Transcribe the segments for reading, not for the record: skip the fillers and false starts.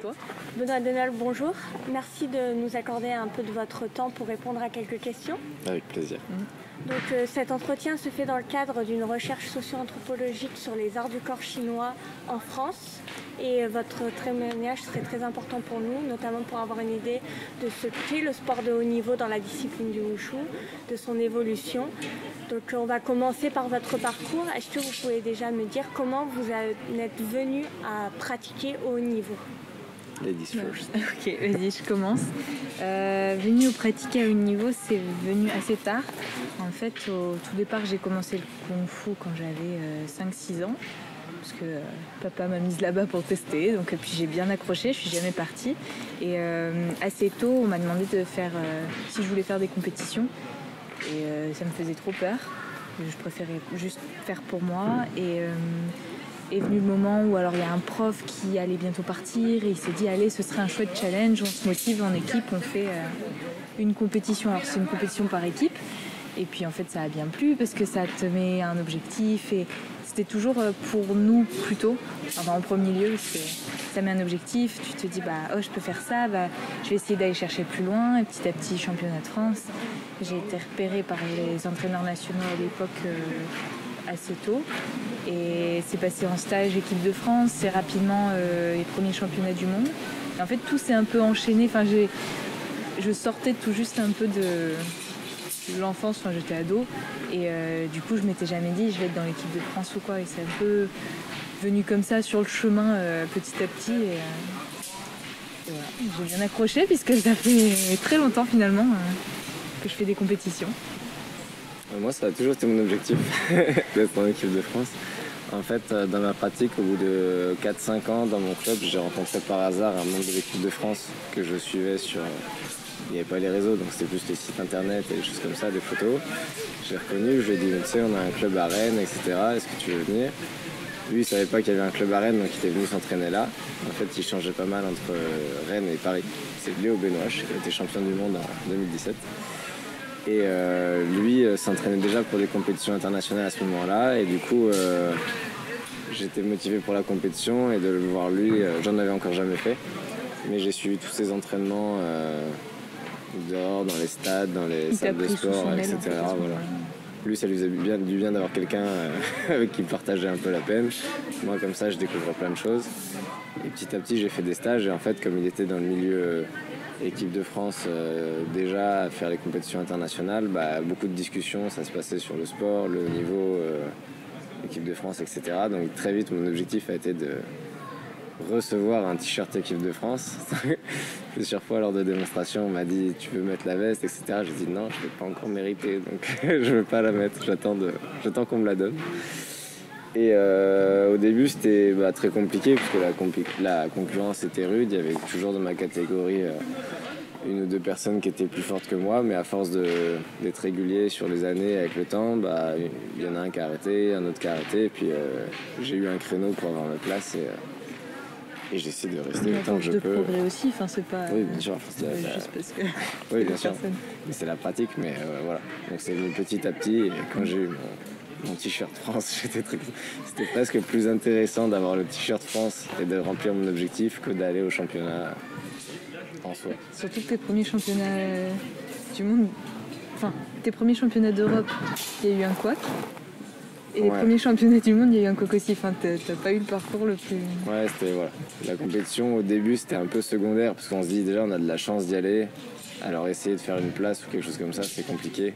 toi. Benoît Denol, bonjour. Merci de nous accorder un peu de votre temps pour répondre à quelques questions. Avec plaisir. Donc, cet entretien se fait dans le cadre d'une recherche socio-anthropologique sur les arts du corps chinois en France. Et votre témoignage serait très important pour nous, notamment pour avoir une idée de ce qu'est le sport de haut niveau dans la discipline du wushu, de son évolution. Donc on va commencer par votre parcours. Est-ce que vous pouvez déjà me dire comment vous en êtes venu à pratiquer au haut niveau ? Ladies first. Ok, vas-y, je commence. Venu au pratiquer à haut niveau, c'est venu assez tard. En fait, au tout départ, j'ai commencé le kung-fu quand j'avais 5-6 ans. Parce que papa m'a mise là-bas pour tester. Donc, puis j'ai bien accroché, je suis jamais partie. Et assez tôt, on m'a demandé de faire, si je voulais faire des compétitions. Et ça me faisait trop peur. Je préférais juste faire pour moi. Et est venu le moment où alors il y a un prof qui allait bientôt partir et il s'est dit allez, ce serait un chouette challenge, on se motive en équipe, on fait une compétition. Alors c'est une compétition par équipe. Et puis en fait ça a bien plu parce que ça te met un objectif et c'était toujours pour nous plutôt, enfin en premier lieu, parce que ça met un objectif, tu te dis je peux faire ça, je vais essayer d'aller chercher plus loin et petit à petit championnat de France. J'ai été repérée par les entraîneurs nationaux à l'époque assez tôt et c'est passé en stage équipe de France, c'est rapidement les premiers championnats du monde. Et en fait tout s'est un peu enchaîné, enfin je sortais tout juste un peu de l'enfance, enfin j'étais ado et du coup je m'étais jamais dit je vais être dans l'équipe de France ou quoi et c'est un peu venu comme ça sur le chemin petit à petit et voilà. J'ai bien accroché puisque ça fait très longtemps finalement que je fais des compétitions. Moi ça a toujours été mon objectif d'être en équipe de France. En fait dans ma pratique au bout de 4-5 ans dans mon club j'ai rencontré par hasard un membre de l'équipe de France que je suivais sur... Il n'y avait pas les réseaux, donc c'était plus les sites internet et des choses comme ça, des photos. Je l'ai reconnu, je lui ai dit, tu sais, on a un club à Rennes, etc. Est-ce que tu veux venir ? Lui, il ne savait pas qu'il y avait un club à Rennes, donc il était venu s'entraîner là. En fait, il changeait pas mal entre Rennes et Paris. C'est Léo Benoît, qui a été champion du monde en 2017. Et lui s'entraînait déjà pour des compétitions internationales à ce moment-là. Et du coup, j'étais motivé pour la compétition et de le voir lui, j'en avais encore jamais fait. Mais j'ai suivi tous ses entraînements dehors, dans les stades, dans les salles de sport, etc. Voilà. Lui, ça lui faisait du bien d'avoir quelqu'un avec qui partageait un peu la peine. Moi, comme ça, je découvrais plein de choses. Et petit à petit, j'ai fait des stages. Et en fait, comme il était dans le milieu équipe de France, déjà à faire les compétitions internationales, beaucoup de discussions, ça se passait sur le sport, le niveau, équipe de France, etc. Donc très vite, mon objectif a été de recevoir un t-shirt équipe de France. Plusieurs fois lors de démonstrations on m'a dit tu veux mettre la veste, etc. J'ai dit non, je ne l'ai pas encore mérité, donc je ne veux pas la mettre, j'attends qu'on me la donne. Et au début c'était très compliqué parce que la concurrence était rude, il y avait toujours dans ma catégorie une ou deux personnes qui étaient plus fortes que moi, mais à force d'être régulier sur les années avec le temps, il y en a un qui a arrêté, un autre qui a arrêté, et puis j'ai eu un créneau pour avoir ma place et j'essaie de rester le temps que je peux. De progrès aussi, enfin c'est pas. Oui, bien sûr. C'est juste parce que. Oui, bien sûr. Mais c'est la pratique, mais voilà. Donc c'est venu petit à petit. Et quand j'ai eu mon t-shirt France, c'était presque plus intéressant d'avoir le t-shirt France et de remplir mon objectif que d'aller au championnat en soi. Surtout que tes premiers championnats du monde, enfin tes premiers championnats d'Europe, il y a eu un couac. Et les premiers championnats du monde, il y a eu un couac aussi. Enfin, t'as pas eu le parcours le plus... Ouais, c'était... Voilà. La compétition, au début, c'était un peu secondaire, parce qu'on se dit, déjà, on a de la chance d'y aller. Alors, essayer de faire une place ou quelque chose comme ça, c'est compliqué.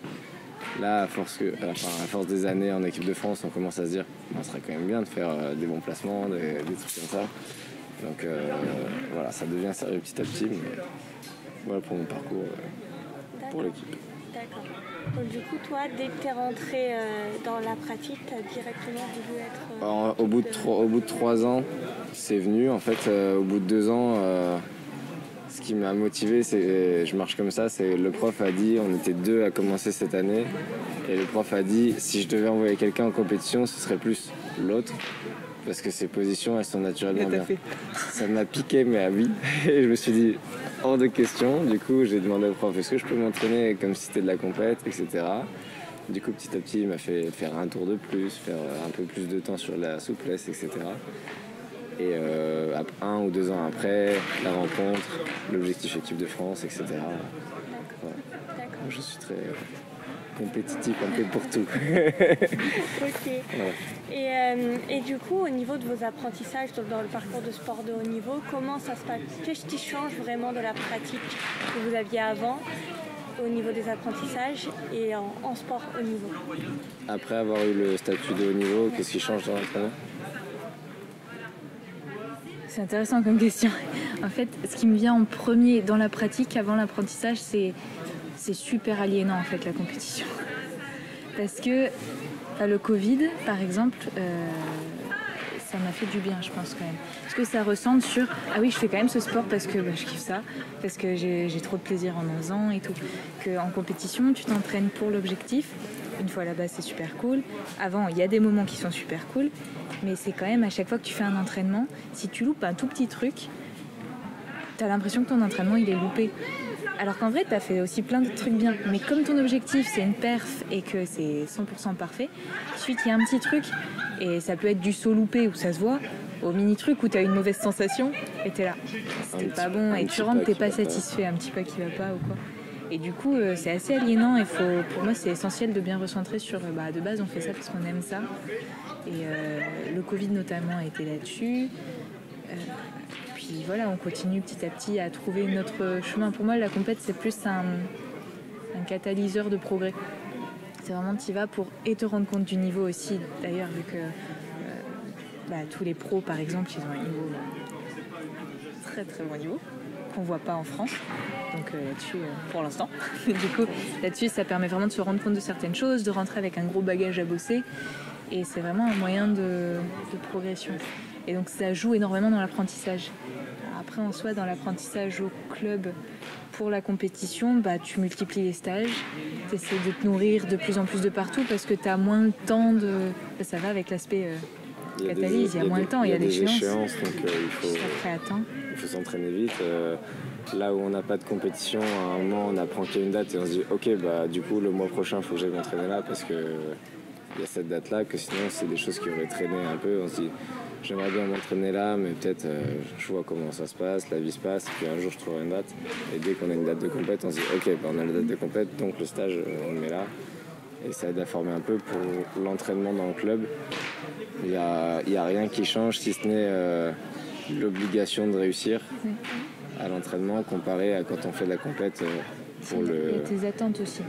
Là, à force des années en équipe de France, on commence à se dire, ça serait quand même bien de faire des bons placements, des trucs comme ça. Donc, voilà, ça devient sérieux petit à petit. Mais voilà pour mon parcours pour l'équipe. D'accord. Donc du coup, toi, dès que tu es rentré dans la pratique, tu as directement voulu être... Au bout de 3 ans, c'est venu. En fait, au bout de 2 ans, ce qui m'a motivé, je marche comme ça, c'est le prof a dit, on était 2 à commencer cette année, et le prof a dit, si je devais envoyer quelqu'un en compétition, ce serait plus l'autre, parce que ses positions, elles sont naturellement bien. Ça m'a piqué, mais à oui. Et je me suis dit, hors de question. Du coup, j'ai demandé au prof, est-ce que je peux m'entraîner comme si c'était de la compète, etc. Du coup, petit à petit, il m'a fait faire un tour de plus, faire un peu plus de temps sur la souplesse, etc. Et 1 ou 2 ans après, la rencontre, l'objectif équipe de France, etc. Voilà. D'accord. Je suis très compétitif un peu pour tout. Ok. Et du coup, au niveau de vos apprentissages dans le parcours de sport de haut niveau, comment ça se passe? Qu'est-ce qui change vraiment de la pratique que vous aviez avant au niveau des apprentissages et en sport haut niveau? Après avoir eu le statut de haut niveau, qu'est-ce qui change dans l'entraînement? C'est intéressant comme question. En fait, ce qui me vient en premier dans la pratique, avant l'apprentissage, c'est super aliénant en fait la compétition. Parce que le Covid, par exemple, ça m'a fait du bien, je pense quand même. Parce que ça ressente sur ah oui, je fais quand même ce sport parce que je kiffe ça, parce que j'ai trop de plaisir en faisant et tout. Qu'en compétition, tu t'entraînes pour l'objectif. Une fois là-bas, c'est super cool. Avant, il y a des moments qui sont super cool, mais c'est quand même à chaque fois que tu fais un entraînement, si tu loupes un tout petit truc, t'as l'impression que ton entraînement il est loupé. Alors qu'en vrai, t'as fait aussi plein de trucs bien. Mais comme ton objectif, c'est une perf et que c'est 100% parfait, ensuite, il y a un petit truc, et ça peut être du saut loupé où ça se voit, au mini-truc où t'as une mauvaise sensation, et t'es là. C'était pas bon, et tu rentres, t'es pas satisfait, un petit pas qui va pas ou quoi. Et du coup, c'est assez aliénant, et pour moi, c'est essentiel de bien recentrer sur, de base, on fait ça parce qu'on aime ça. Et le Covid, notamment, a été là-dessus. Puis voilà, on continue petit à petit à trouver notre chemin. Pour moi, la compète, c'est plus un catalyseur de progrès. C'est vraiment tu y vas pour te rendre compte du niveau aussi. D'ailleurs, vu que tous les pros, par exemple, ils ont un niveau très très bon niveau qu'on voit pas en France. Donc là-dessus, pour l'instant. Du coup, là-dessus, ça permet vraiment de se rendre compte de certaines choses, de rentrer avec un gros bagage à bosser. Et c'est vraiment un moyen de progression. Et donc ça joue énormément dans l'apprentissage. Après, en soi, dans l'apprentissage au club pour la compétition, tu multiplies les stages, tu essaies de te nourrir de plus en plus de partout parce que tu as moins le temps de... Ça va avec l'aspect catalyse, il y a moins le temps, il y a des échéances. Donc il faut s'entraîner vite. Là où on n'a pas de compétition, à un moment on apprend qu'il y a une date et on se dit ok, du coup le mois prochain il faut que j'aille m'entraîner là parce que il y a cette date là, que sinon c'est des choses qui auraient traîné un peu. On se dit j'aimerais bien m'entraîner là, mais peut-être je vois comment ça se passe, la vie se passe, et puis un jour je trouverai une date. Et dès qu'on a une date de compète, on se dit ok, on a la date de compète, donc le stage on le met là. Et ça aide à former un peu pour l'entraînement dans le club. Il y a rien qui change si ce n'est l'obligation de réussir à l'entraînement comparé à quand on fait de la compète pour le... Il y a tes attentes aussi.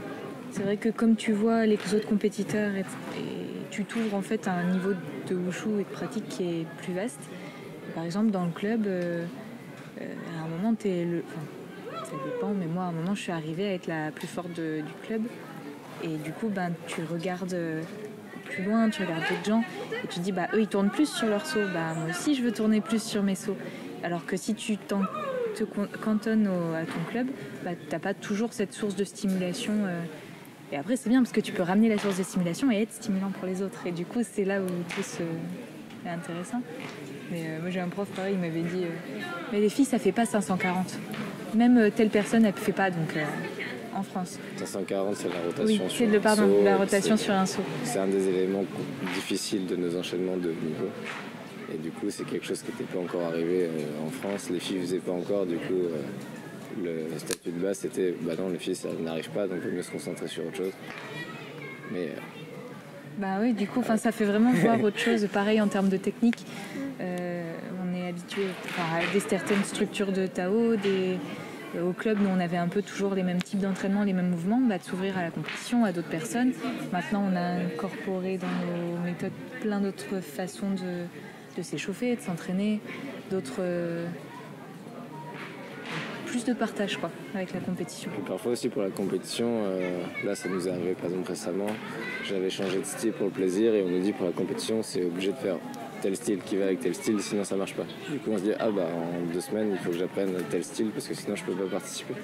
C'est vrai que comme tu vois les autres compétiteurs et tu t'ouvres en fait à un niveau de wushu et de pratique qui est plus vaste. Par exemple, dans le club, à un moment, ça dépend, mais moi, à un moment, je suis arrivée à être la plus forte du club. Et du coup, tu regardes plus loin, tu regardes d'autres gens, et tu te dis, eux, ils tournent plus sur leurs sauts. Moi aussi, je veux tourner plus sur mes sauts. Alors que si tu te cantonnes à ton club, t'as pas toujours cette source de stimulation. Et après, c'est bien parce que tu peux ramener la source de stimulation et être stimulant pour les autres. Et du coup, c'est là où tout est intéressant. Mais moi, j'ai un prof, pareil, il m'avait dit mais les filles, ça fait pas 540. Même telle personne, elle ne fait pas, donc en France. 540, c'est la rotation sur un saut. Oui, la rotation sur un saut. C'est un des éléments difficiles de nos enchaînements de niveau. Et du coup, c'est quelque chose qui n'était pas encore arrivé en France. Les filles ne faisaient pas encore, du coup... le statut de base c'était non, les filles ça n'arrive pas, donc il vaut mieux se concentrer sur autre chose. Mais oui, du coup ça fait vraiment voir autre chose. Pareil en termes de technique, on est habitué à certaines structures de Tao, au club nous on avait un peu toujours les mêmes types d'entraînement, les mêmes mouvements, de s'ouvrir à la compétition, à d'autres personnes. Maintenant on a incorporé dans nos méthodes plein d'autres façons de s'échauffer, de s'entraîner, d'autres plus de partage avec la compétition. Et parfois aussi pour la compétition, là ça nous est arrivé par exemple récemment, j'avais changé de style pour le plaisir et on nous dit pour la compétition c'est obligé de faire tel style qui va avec tel style sinon ça marche pas. Du coup on se dit en 2 semaines il faut que j'apprenne tel style parce que sinon je peux pas participer.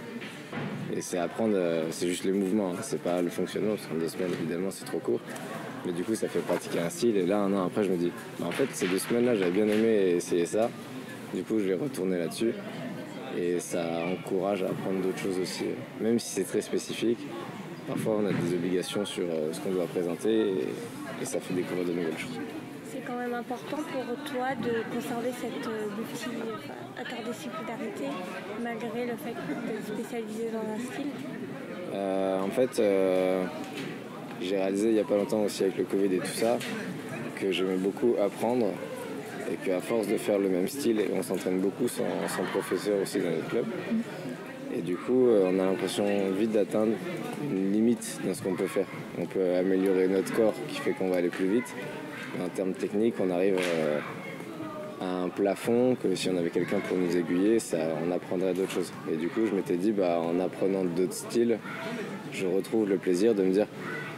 Et c'est apprendre, c'est juste les mouvements, c'est pas le fonctionnement parce qu'en 2 semaines évidemment c'est trop court. Mais du coup ça fait pratiquer un style et là un an après je me dis en fait ces 2 semaines là j'avais bien aimé essayer ça, du coup je vais retourner là-dessus. Et ça encourage à apprendre d'autres choses aussi. Même si c'est très spécifique, parfois on a des obligations sur ce qu'on doit présenter et ça fait découvrir de nouvelles choses. C'est quand même important pour toi de conserver cette interdisciplinarité malgré le fait d'être spécialisé dans un style. En fait, j'ai réalisé il n'y a pas longtemps aussi avec le Covid et tout ça que j'aimais beaucoup apprendre et qu'à force de faire le même style, on s'entraîne beaucoup sans professeur aussi dans notre club. Et du coup, on a l'impression vite d'atteindre une limite dans ce qu'on peut faire. On peut améliorer notre corps qui fait qu'on va aller plus vite. Mais en termes techniques, on arrive à un plafond que si on avait quelqu'un pour nous aiguiller, on apprendrait d'autres choses. Et du coup, je m'étais dit, en apprenant d'autres styles, je retrouve le plaisir de me dire,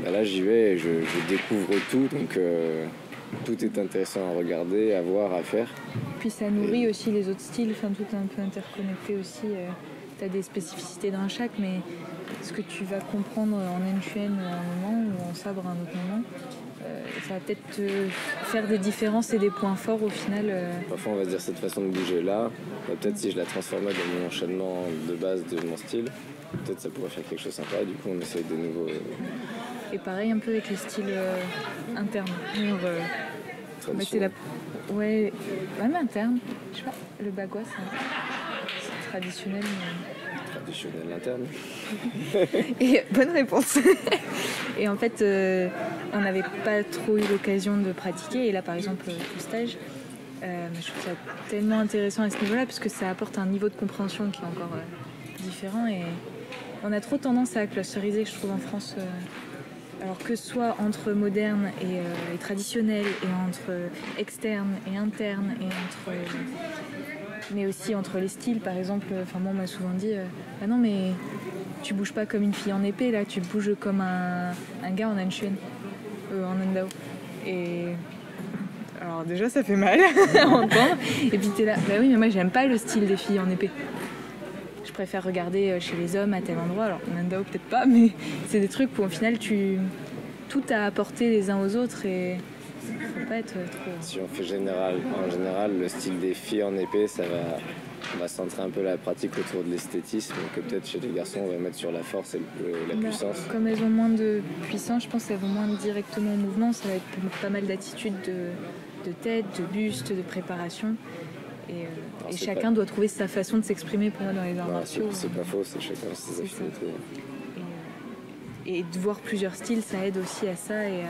là j'y vais et je découvre tout. Donc tout est intéressant à regarder, à voir, à faire. Puis ça nourrit aussi les autres styles, tout est un peu interconnecté aussi. Tu as des spécificités dans chaque, mais ce que tu vas comprendre en N-Chuen à un moment ou en sabre à un autre moment, ça va peut-être te faire des différences et des points forts au final. Parfois on va se dire cette façon de bouger là, peut-être si je la transformais dans mon enchaînement de base de mon style, peut-être ça pourrait faire quelque chose de sympa, du coup on essaye de nouveau. Et pareil un peu avec les styles internes. Ouais, même interne. Je sais pas, le bagua c'est traditionnel. Mais... Traditionnel interne. Et bonne réponse. Et en fait, on n'avait pas trop eu l'occasion de pratiquer. Et là, par exemple, le stage, je trouve ça tellement intéressant à ce niveau-là, parce que ça apporte un niveau de compréhension qui est encore différent. Et on a trop tendance à clusteriser, je trouve, en France. Alors que ce soit entre moderne et traditionnel, et entre externe et interne, et mais aussi entre les styles. Par exemple, moi on m'a souvent dit non mais tu bouges pas comme une fille en épée, là tu bouges comme un gars en N-Chuen, en Ndao. Et alors déjà ça fait mal à entendre, et puis t'es là, oui mais moi j'aime pas le style des filles en épée. Je préfère regarder chez les hommes à tel endroit, alors Ndao peut-être pas, mais c'est des trucs où au final tout a apporté les uns aux autres et faut pas être trop... Si on fait en général, le style des filles en épée, on va centrer un peu la pratique autour de l'esthétisme, que peut-être chez les garçons on va mettre sur la force et la puissance. Comme elles ont moins de puissance, je pense qu'elles vont moins directement au mouvement, ça va être pas mal d'attitudes de tête, de buste, de préparation. Et chacun doit trouver sa façon de s'exprimer pour moi dans les arts martiaux. C'est pas faux, c'est chacun ses affinités. Et de voir plusieurs styles, ça aide aussi à ça. Et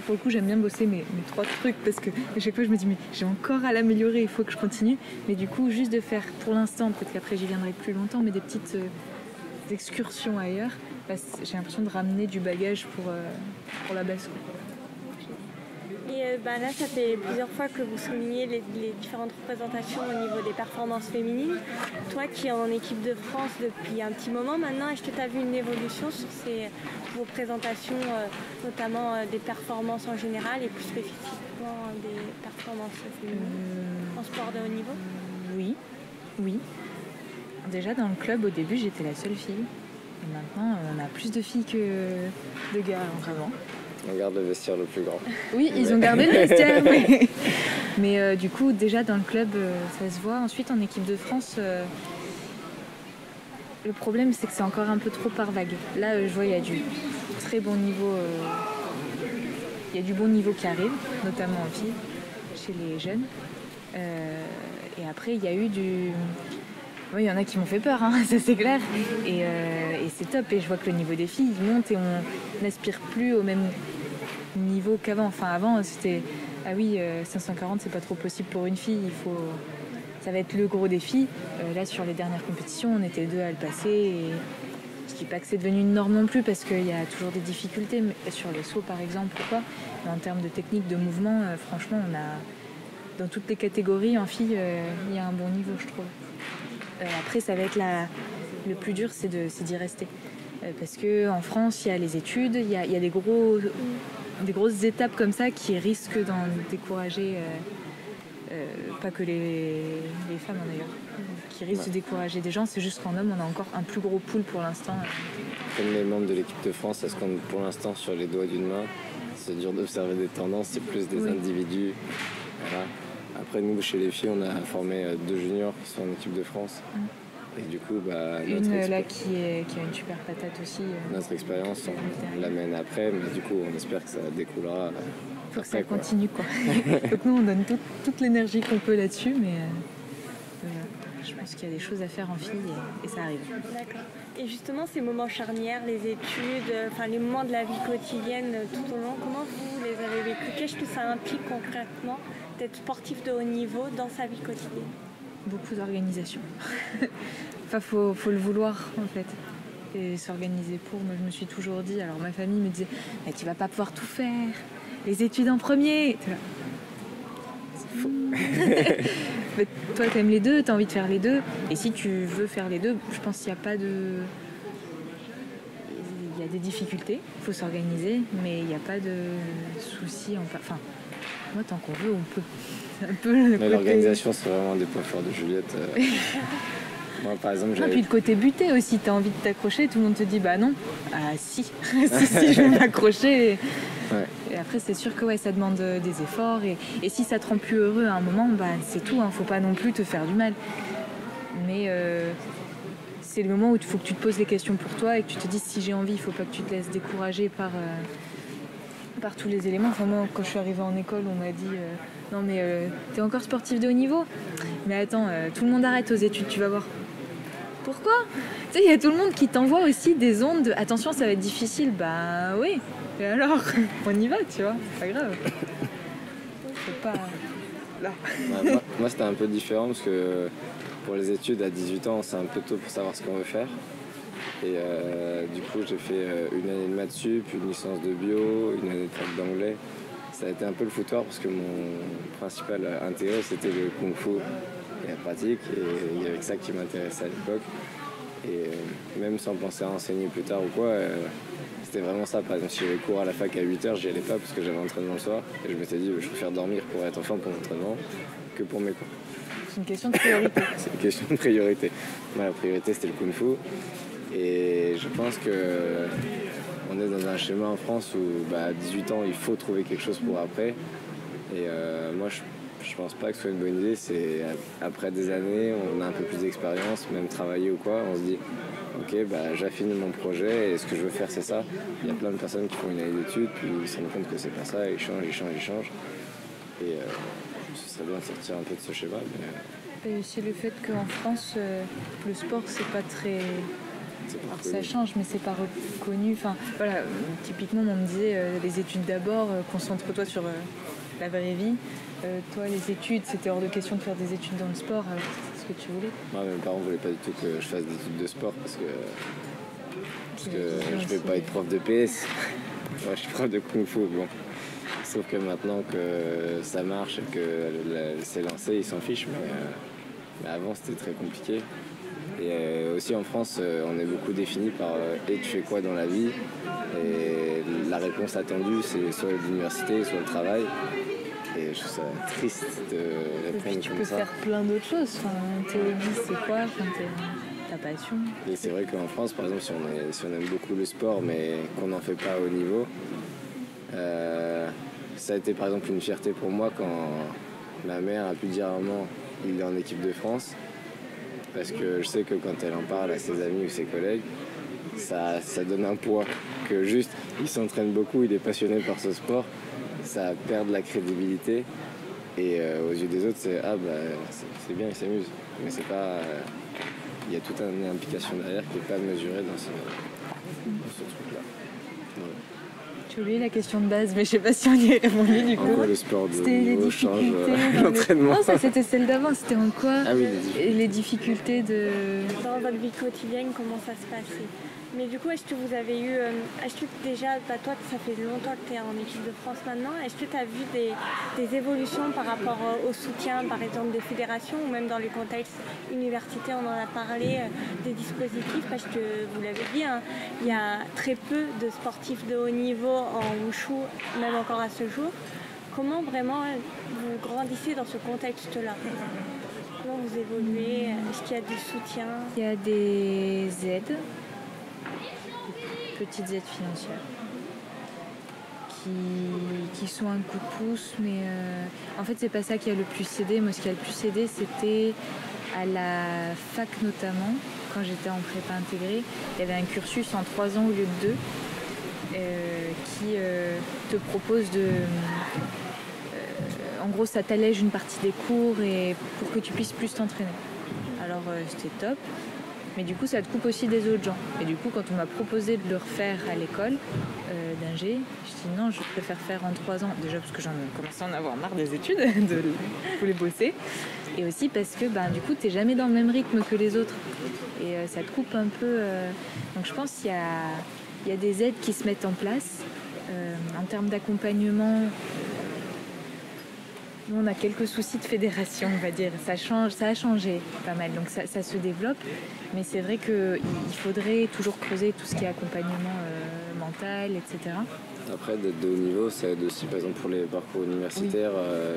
pour le coup, j'aime bien bosser mes 3 trucs, parce que à chaque fois je me dis mais j'ai encore à l'améliorer, il faut que je continue. Mais du coup, juste de faire pour l'instant, peut-être qu'après j'y viendrai plus longtemps, mais des petites excursions ailleurs, j'ai l'impression de ramener du bagage pour la base. Et là, ça fait plusieurs fois que vous soulignez les différentes représentations au niveau des performances féminines. Toi qui es en équipe de France depuis un petit moment maintenant, est-ce que tu as vu une évolution sur vos présentations, notamment des performances en général et plus spécifiquement des performances féminines en sport de haut niveau? Oui. Déjà dans le club, au début, j'étais la seule fille. Et maintenant, on a plus de filles que de gars, vraiment. On garde le vestiaire le plus grand. Oui, ils ont gardé le vestiaire, mais du coup, déjà dans le club, ça se voit. Ensuite, en équipe de France, le problème, c'est que c'est encore un peu trop par vague. Là, je vois, il y a du très bon niveau. Il y a du bon niveau qui arrive, notamment en filles, chez les jeunes. Et après, il y a eu du... Oui, il y en a qui m'ont fait peur, ça c'est clair. Et c'est top. Et je vois que le niveau des filles, il monte et on n'aspire plus au même niveau qu'avant. Enfin, avant, c'était... Ah oui, 540, c'est pas trop possible pour une fille. Ça va être le gros défi. Là, sur les dernières compétitions, on était 2 à le passer. Et je dis pas que c'est devenu une norme non plus, parce qu'il y a toujours des difficultés. Mais sur les sauts, par exemple, ou quoi. Mais en termes de technique, de mouvement, franchement, on a... Dans toutes les catégories, en filles, il y a un bon niveau, je trouve. Après, ça va être le plus dur, c'est d'y rester. Parce qu'en France, il y a les études, il y a des grosses étapes comme ça qui risquent d'en décourager, pas que les femmes d'ailleurs, qui risquent de décourager des gens. C'est juste qu'en homme, on a encore un plus gros pool pour l'instant. Comme les membres de l'équipe de France, ça se compte pour l'instant sur les doigts d'une main. C'est dur d'observer des tendances, c'est plus des individus. Voilà. Après, nous, chez les filles, on a formé 2 juniors qui sont en équipe de France. Et du coup, une là qui a une super patate aussi. Notre expérience, on l'amène après, mais du coup, on espère que ça découlera faut que ça après, quoi. continue, quoi. Donc nous, on donne toute l'énergie qu'on peut là-dessus, mais je pense qu'il y a des choses à faire en fille et ça arrive. D'accord. Et justement, ces moments charnières, les études, enfin les moments de la vie quotidienne tout au long, comment vous les avez vécus? Qu'est-ce que ça implique concrètement d'être sportif de haut niveau dans sa vie quotidienne? Beaucoup d'organisation. Enfin, faut le vouloir, en fait. Et s'organiser pour. Moi, je me suis toujours dit, alors ma famille me disait, mais tu vas pas pouvoir tout faire. Les études en premier. C'est faux. Mais toi, t'aimes les deux, t'as envie de faire les deux. Et si tu veux faire les deux, je pense qu'il n'y a pas de... Il y a des difficultés, il faut s'organiser, mais il n'y a pas de soucis. Enfin, moi, tant qu'on veut, on peut. C'est un peu le Mais côté... l'organisation, c'est vraiment un des points forts de Juliette. Moi, par exemple, Non, puis le côté buté aussi, t'as envie de t'accrocher, tout le monde te dit bah non. Ah si, si, je vais m'accrocher. Ouais. Et après, c'est sûr que ouais, ça demande des efforts. Et si ça te rend plus heureux à un moment, bah, c'est tout, hein, faut pas non plus te faire du mal. Mais c'est le moment où il faut que tu te poses les questions pour toi et que tu te dises si j'ai envie, il faut pas que tu te laisses décourager par tous les éléments. Enfin, moi, quand je suis arrivée en école, on m'a dit non mais t'es encore sportif de haut niveau? Mais attends, tout le monde arrête aux études, tu vas voir. Pourquoi? Tu sais, il y a tout le monde qui t'envoie aussi des ondes de attention, ça va être difficile. Bah oui. Et alors, on y va, tu vois, c'est pas grave. C'est pas. Là. Ouais, moi, c'était un peu différent parce que pour les études, à 18 ans, c'est un peu tôt pour savoir ce qu'on veut faire. Et du coup, j'ai fait une année de maths sup, une licence de bio, une année de fac d'anglais. Ça a été un peu le foutoir parce que mon principal intérêt, c'était le kung-fu et la pratique. Et il y avait que ça qui m'intéressait à l'époque. Et même sans penser à enseigner plus tard ou quoi, c'était vraiment ça. Par exemple, si j'avais cours à la fac à 8h, j'y allais pas parce que j'avais entraînement le soir. Et je m'étais dit, je préfère dormir pour être en forme pour l'entraînement que pour mes cours. C'est une question de priorité. C'est une question de priorité. Moi, la priorité, c'était le kung-fu. Et je pense que on est dans un schéma en France où à 18 ans, il faut trouver quelque chose pour après. Et moi, je pense pas que ce soit une bonne idée. C'est après des années, on a un peu plus d'expérience, même travailler ou quoi, on se dit ok, j'affine mon projet et ce que je veux faire, c'est ça. Il y a plein de personnes qui font une année d'études, puis ils se rendent compte que c'est pas ça, ils changent. Et ce serait bien de sortir un peu de ce schéma. Et c'est le fait qu'en France, le sport, c'est pas très... Alors ça change, mais c'est pas reconnu. Enfin, voilà, typiquement, on me disait les études d'abord, concentre-toi sur la vraie vie. Toi, les études, c'était hors de question de faire des études dans le sport, alors c'est ce que tu voulais. Moi, mes parents voulaient pas du tout que je fasse des études de sport parce que je vais pas être prof de PS. Moi, je suis prof de Kung Fu. Bon. Sauf que maintenant que ça marche et que c'est lancé, ils s'en fichent. Mais avant, c'était très compliqué. Et aussi en France, on est beaucoup défini par et tu fais quoi dans la vie? Et la réponse attendue, c'est soit l'université, soit le travail. Et je trouve ça triste de répondre tu comme peux ça. faire plein d'autres choses. Enfin, tes hobbies, c'est quoi? Enfin, ta passion. Et c'est vrai qu'en France, par exemple, si on aime beaucoup le sport, mais qu'on n'en fait pas au niveau, ça a été par exemple une fierté pour moi quand ma mère a pu dire à maman, il est en équipe de France. Parce que je sais que quand elle en parle à ses amis ou ses collègues, ça donne un poids. Que juste, il s'entraîne beaucoup, il est passionné par ce sport, ça perd de la crédibilité. Et aux yeux des autres, c'est bien, il s'amuse. Mais c'est pas... Il y a toute une implication derrière qui n'est pas mesurée dans ce truc-là. Voilà. J'ai oublié la question de base, mais je sais pas si on y a répondu du coup. En quoi le sport de C'était les niveau change difficultés. l'entraînement? Non, ça c'était celle d'avant, c'était en quoi? Ah oui, les difficultés de... Dans votre vie quotidienne, comment ça se passait? Mais du coup, est-ce que vous avez eu... est-ce que déjà, toi, ça fait longtemps que tu es en équipe de France maintenant. Est-ce que tu as vu des évolutions par rapport au soutien, par exemple, des fédérations ou même dans les contextes universitaires, on en a parlé, des dispositifs? Parce que, vous l'avez dit, hein, il y a très peu de sportifs de haut niveau en wushu, même encore à ce jour. Comment vraiment vous grandissez dans ce contexte-là? Comment vous évoluez? Est-ce qu'il y a du soutien? Il y a des aides, des petites aides financières, qui sont un coup de pouce, mais en fait c'est pas ça qui a le plus aidé. Moi, ce qui a le plus aidé, c'était à la fac notamment, quand j'étais en prépa intégrée, il y avait un cursus en 3 ans au lieu de 2. qui te propose de... en gros, ça t'allège une partie des cours et pour que tu puisses plus t'entraîner. Alors c'était top. Mais du coup, ça te coupe aussi des autres gens. Et du coup, quand on m'a proposé de le refaire à l'école d'ingé, je dis non, je préfère faire en 3 ans. Déjà parce que j'en commençais à en avoir marre des études, de voulais bosser. Et aussi parce que du coup, t'es jamais dans le même rythme que les autres. Et ça te coupe un peu. Donc je pense qu'il y a des aides qui se mettent en place. En termes d'accompagnement, nous, on a quelques soucis de fédération, on va dire. Ça a changé pas mal, donc ça se développe. Mais c'est vrai qu'il faudrait toujours creuser tout ce qui est accompagnement mental, etc. Après, d'être de haut niveau, ça aide aussi, par exemple, pour les parcours universitaires.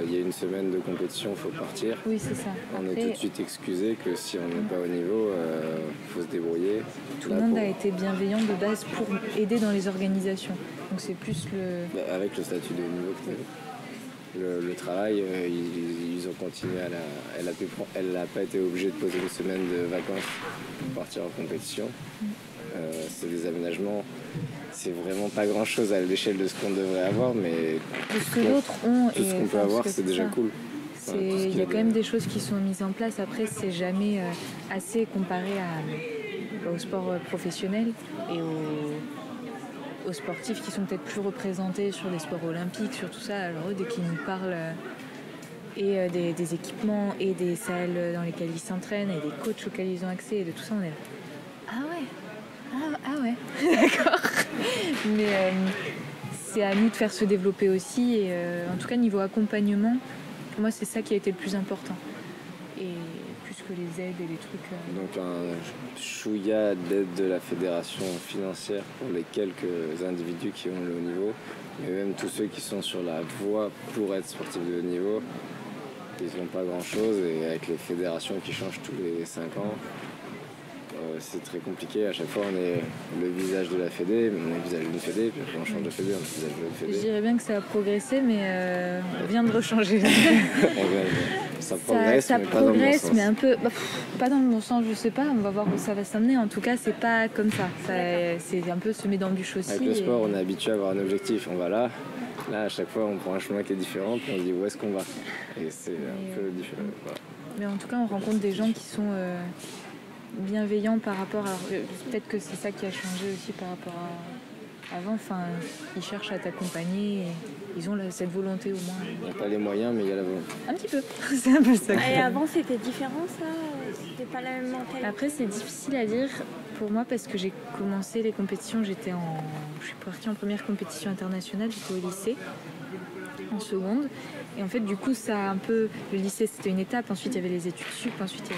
Il y a une semaine de compétition, il faut partir. Oui, c'est ça. On est tout de suite excusé que si on n'est pas au niveau, il faut se débrouiller. Tout le monde a été bienveillant de base pour aider dans les organisations. Donc c'est plus le... Avec le statut de haut niveau que tu as vu. Le travail, ils ont continué elle n'a pas été obligée de poser une semaine de vacances pour partir en compétition. C'est des aménagements, c'est vraiment pas grand chose à l'échelle de ce qu'on devrait avoir, mais de ce que d'autres ont. Tout ce qu'on peut avoir, c'est déjà cool. Il y a quand même des choses qui sont mises en place. Après, c'est jamais assez comparé au sport professionnel et aux sportifs qui sont peut-être plus représentés sur les sports olympiques, sur tout ça. Alors eux, dès qu'ils nous parlent et des équipements et des salles dans lesquelles ils s'entraînent et des coachs auxquels ils ont accès et de tout ça, on est là. Ah ouais, d'accord. Mais c'est à nous de faire se développer aussi. Et en tout cas, niveau accompagnement, pour moi, c'est ça qui a été le plus important. Et plus que les aides et les trucs. Donc un chouïa d'aide de la fédération financière pour les quelques individus qui ont le haut niveau, mais même tous ceux qui sont sur la voie pour être sportifs de haut niveau, ils n'ont pas grand chose, et avec les fédérations qui changent tous les 5 ans, c'est très compliqué. À chaque fois, on est le visage de la fédé, on est le visage d'une fédé, puis après on change de fédé, on est le visage de l'autre fédé. Je dirais bien que ça a progressé, mais on vient de rechanger. Ça progresse, ça mais pas dans le bon sens. Mais un peu, pas dans le bon sens, je sais pas, on va voir où ça va s'amener. En tout cas, c'est pas comme ça. C'est un peu semer d'embûche aussi. Avec le sport, on est habitué à avoir un objectif, on va là. Là, à chaque fois, on prend un chemin qui est différent, puis on se dit où est-ce qu'on va. Et c'est un peu différent. Voilà. Mais en tout cas, on rencontre des gens qui sont bienveillants par rapport à... Peut-être que c'est ça qui a changé aussi par rapport à avant. Enfin, ils cherchent à t'accompagner et ils ont cette volonté au moins. Il n'y a pas les moyens, mais il y a la volonté. Un petit peu. C'est un peu ça. Et avant, c'était différent, ça? C'était pas la même mentalité? Après, c'est difficile à dire pour moi parce que j'ai commencé les compétitions. Je suis partie en première compétition internationale, j'étais au lycée, en seconde. Et en fait, du coup, ça a un peu... Le lycée, c'était une étape. Ensuite, il y avait les études sup. Ensuite,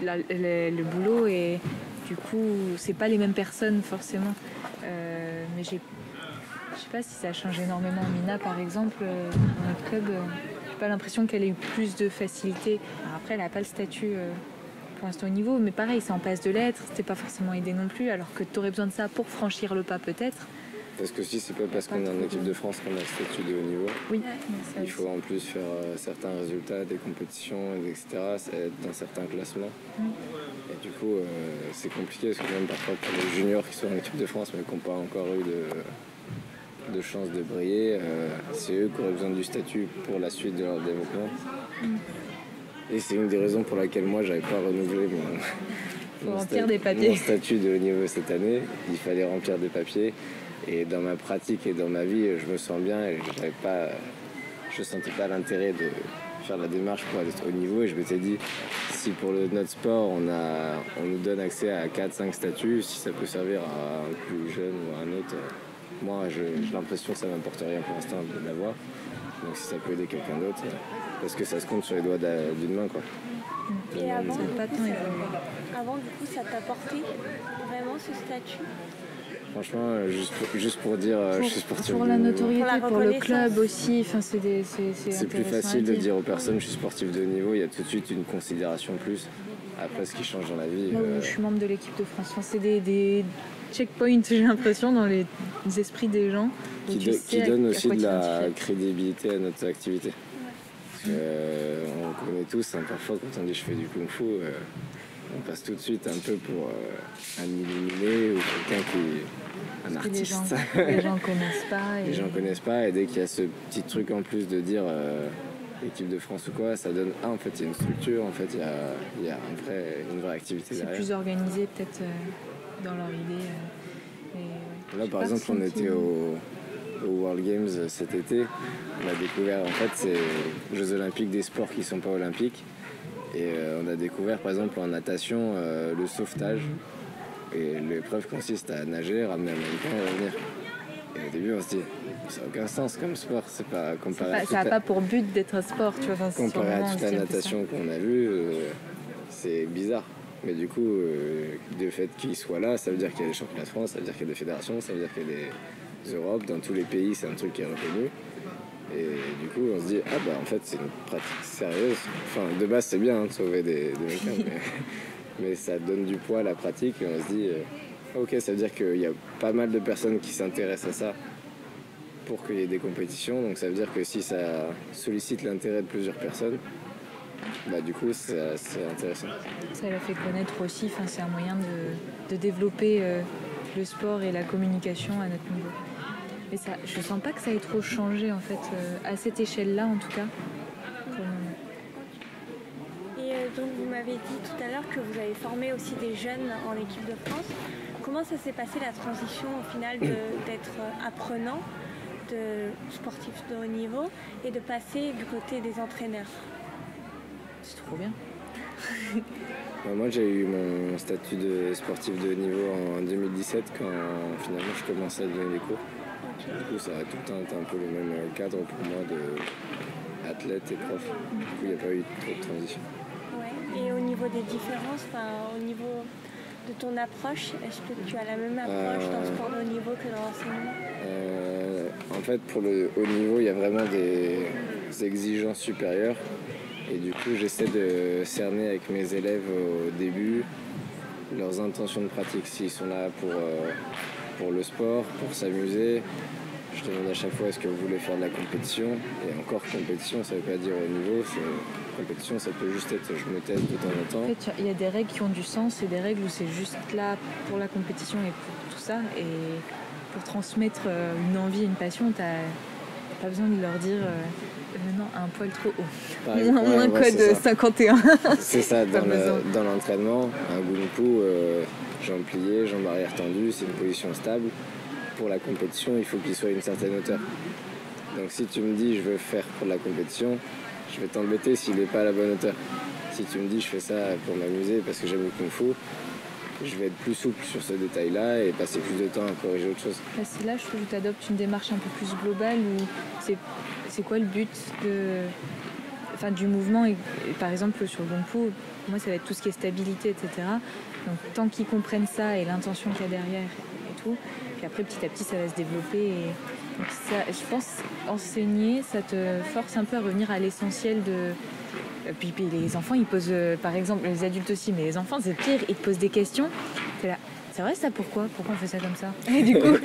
il y avait le boulot. Et du coup, c'est pas les mêmes personnes, forcément. Mais je sais pas si ça a changé énormément. Mina, par exemple, dans notre club, j'ai pas l'impression qu'elle ait eu plus de facilité. Alors après, elle n'a pas le statut pour l'instant au niveau. Mais pareil, c'est en passe de l'être. C'était pas forcément aidé non plus. Alors que tu aurais besoin de ça pour franchir le pas, peut-être. Parce que si c'est pas parce qu'on est en équipe de France qu'on a le statut de haut niveau. Oui. Il faut en plus faire certains résultats, des compétitions, etc. Ça aide dans certains classements. Et du coup, c'est compliqué parce que même parfois pour les juniors qui sont en équipe de France mais qui n'ont pas encore eu de chance de briller, c'est eux qui auraient besoin du statut pour la suite de leur développement. Et c'est une des raisons pour laquelle moi j'avais pas renouvelé mon statut de haut niveau cette année. Il fallait remplir des papiers. Et dans ma pratique et dans ma vie, je me sens bien et je sentais pas l'intérêt de faire la démarche pour être au niveau. Et je m'étais dit, si pour notre sport, on nous donne accès à 4-5 statuts, si ça peut servir à un plus jeune ou à un autre, moi j'ai l'impression que ça m'apporte rien pour l'instant de l'avoir. Donc si ça peut aider quelqu'un d'autre, parce que ça se compte sur les doigts d'une main, quoi. Et avant, du coup, ça t'a porté vraiment ce statut? Franchement, juste pour dire, je suis sportif. Pour la notoriété, pour le club aussi. Enfin, c'est plus facile de dire aux personnes je suis sportif de haut niveau. Il y a tout de suite une considération plus. Après, ce qui change dans la vie. Je suis membre de l'équipe de France. Enfin, c'est des checkpoints, j'ai l'impression, dans les esprits des gens. Qui donnent aussi de la crédibilité à notre activité. Parce qu'on connaît tous, parfois quand on dit je fais du kung-fu, on passe tout de suite un peu pour un illuminé ou quelqu'un qui est un Parce que artiste. les gens connaissent pas. Les gens connaissent pas, et dès qu'il y a ce petit truc en plus de dire l'équipe de France ou quoi, ça donne en fait il y a une structure, en fait il y a une vraie activité c'est derrière. plus organisé peut-être dans leur idée. Là par exemple on était au World Games cet été, on a découvert en fait c'est Jeux Olympiques des sports qui sont pas olympiques, et on a découvert par exemple en natation le sauvetage, et l'épreuve consiste à nager, ramener un mannequin et revenir. Et au début on se dit ça n'a aucun sens comme sport, c'est pas comparé. Ça n'a pas pour but d'être un sport, tu vois. Comparé à toute la natation qu'on a vue, c'est bizarre. Mais du coup, le fait qu'il soit là, ça veut dire qu'il y a des championnats de France, ça veut dire qu'il y a des fédérations, ça veut dire qu'il y a des Europes. Dans tous les pays, c'est un truc qui est reconnu. Et du coup, on se dit, ah bah en fait, c'est une pratique sérieuse. Enfin, de base, c'est bien de sauver des mannequins, mais ça donne du poids à la pratique. Et on se dit, ok, ça veut dire qu'il y a pas mal de personnes qui s'intéressent à ça pour qu'il y ait des compétitions. Donc ça veut dire que si ça sollicite l'intérêt de plusieurs personnes, bah du coup c'est intéressant. Ça l'a fait connaître aussi, c'est un moyen de développer le sport et la communication à notre niveau. Mais ça, je sens pas que ça ait trop changé en fait, à cette échelle-là en tout cas, pour le moment. Et donc vous m'avez dit tout à l'heure que vous avez formé aussi des jeunes en équipe de France. Comment ça s'est passé la transition au final d'être apprenant de sportifs de haut niveau et de passer du côté des entraîneurs? C'est trop bien. Moi j'ai eu mon statut de sportif de haut niveau en 2017 quand finalement je commençais à donner les cours. Okay. Du coup ça a tout le temps été un peu le même cadre pour moi de athlète et prof. Du coup il n'y a pas eu trop de transition. Ouais. Et au niveau des différences, au niveau de ton approche, est-ce que tu as la même approche dans le sport de haut niveau que dans l'enseignement? En fait pour le haut niveau il y a vraiment des exigences supérieures. Et du coup, j'essaie de cerner avec mes élèves au début leurs intentions de pratique. S'ils sont là pour le sport, pour s'amuser, je demande à chaque fois est-ce que vous voulez faire de la compétition. Et encore, compétition, ça ne veut pas dire au niveau. Compétition, ça peut juste être je me teste de temps en temps. En fait, il y a des règles qui ont du sens et des règles où c'est juste là pour la compétition et pour tout ça. Et pour transmettre une envie, une passion, t'as pas besoin de leur dire non, un poil trop haut. Moins code 51. C'est ça, dans l'entraînement, un gunpu, jambes pliées, jambes arrière tendues, c'est une position stable. Pour la compétition, il faut qu'il soit à une certaine hauteur. Donc si tu me dis je veux faire pour la compétition, je vais t'embêter s'il n'est pas à la bonne hauteur. Si tu me dis je fais ça pour m'amuser parce que j'aime le kung-fu, je vais être plus souple sur ce détail-là et passer plus de temps à corriger autre chose. C'est là, je trouve que tu adoptes une démarche un peu plus globale où c'est quoi le but du mouvement et par exemple sur le Kung-Fu, moi ça va être tout ce qui est stabilité, etc. Donc tant qu'ils comprennent ça et l'intention qu'il y a derrière et tout, puis après petit à petit ça va se développer. Et donc ça, je pense enseigner, ça te force un peu à revenir à l'essentiel de... Puis les enfants ils posent, par exemple les adultes aussi, mais les enfants c'est pire, ils te posent des questions, t'es là. C'est vrai ça, pourquoi on fait ça comme ça? Et du coup,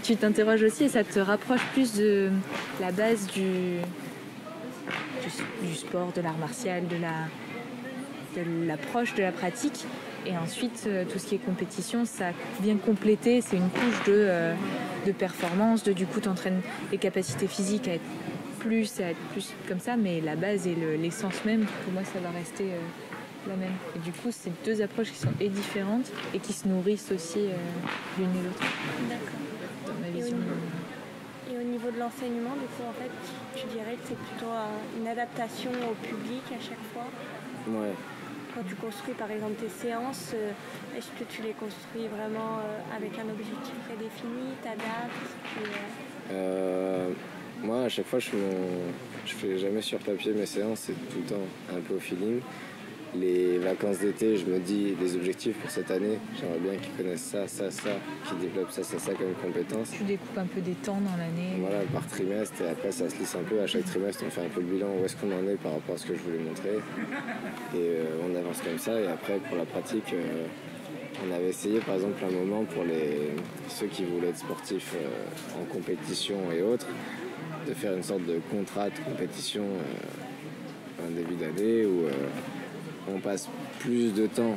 tu t'interroges aussi et ça te rapproche plus de la base du sport, de l'art martial, de l'approche de la pratique. Et ensuite, tout ce qui est compétition, ça vient compléter, c'est une couche de performance, du coup, tu entraînes les capacités physiques à être plus comme ça, mais la base et l'essence même, pour moi, ça va rester... la même. Et du coup, c'est deux approches qui sont différentes et qui se nourrissent aussi l'une et l'autre. D'accord. Dans ma vision. Et au niveau de l'enseignement, du coup, en fait, tu dirais que c'est plutôt une adaptation au public à chaque fois? Ouais. Quand tu construis par exemple tes séances, est-ce que tu les construis vraiment avec un objectif prédéfini, t'adaptes Moi, à chaque fois, je fais jamais sur papier mes séances, c'est tout le temps un peu au feeling. Les vacances d'été, je me dis des objectifs pour cette année. J'aimerais bien qu'ils connaissent ça, qu'ils développent ça comme compétence. Tu découpes un peu des temps dans l'année. Voilà, par trimestre, et après ça se lisse un peu. À chaque trimestre, on fait un peu le bilan, où est-ce qu'on en est par rapport à ce que je voulais montrer. Et on avance comme ça. Et après, pour la pratique, on avait essayé par exemple un moment pour ceux qui voulaient être sportifs en compétition et autres, de faire une sorte de contrat de compétition en début d'année où on passe plus de temps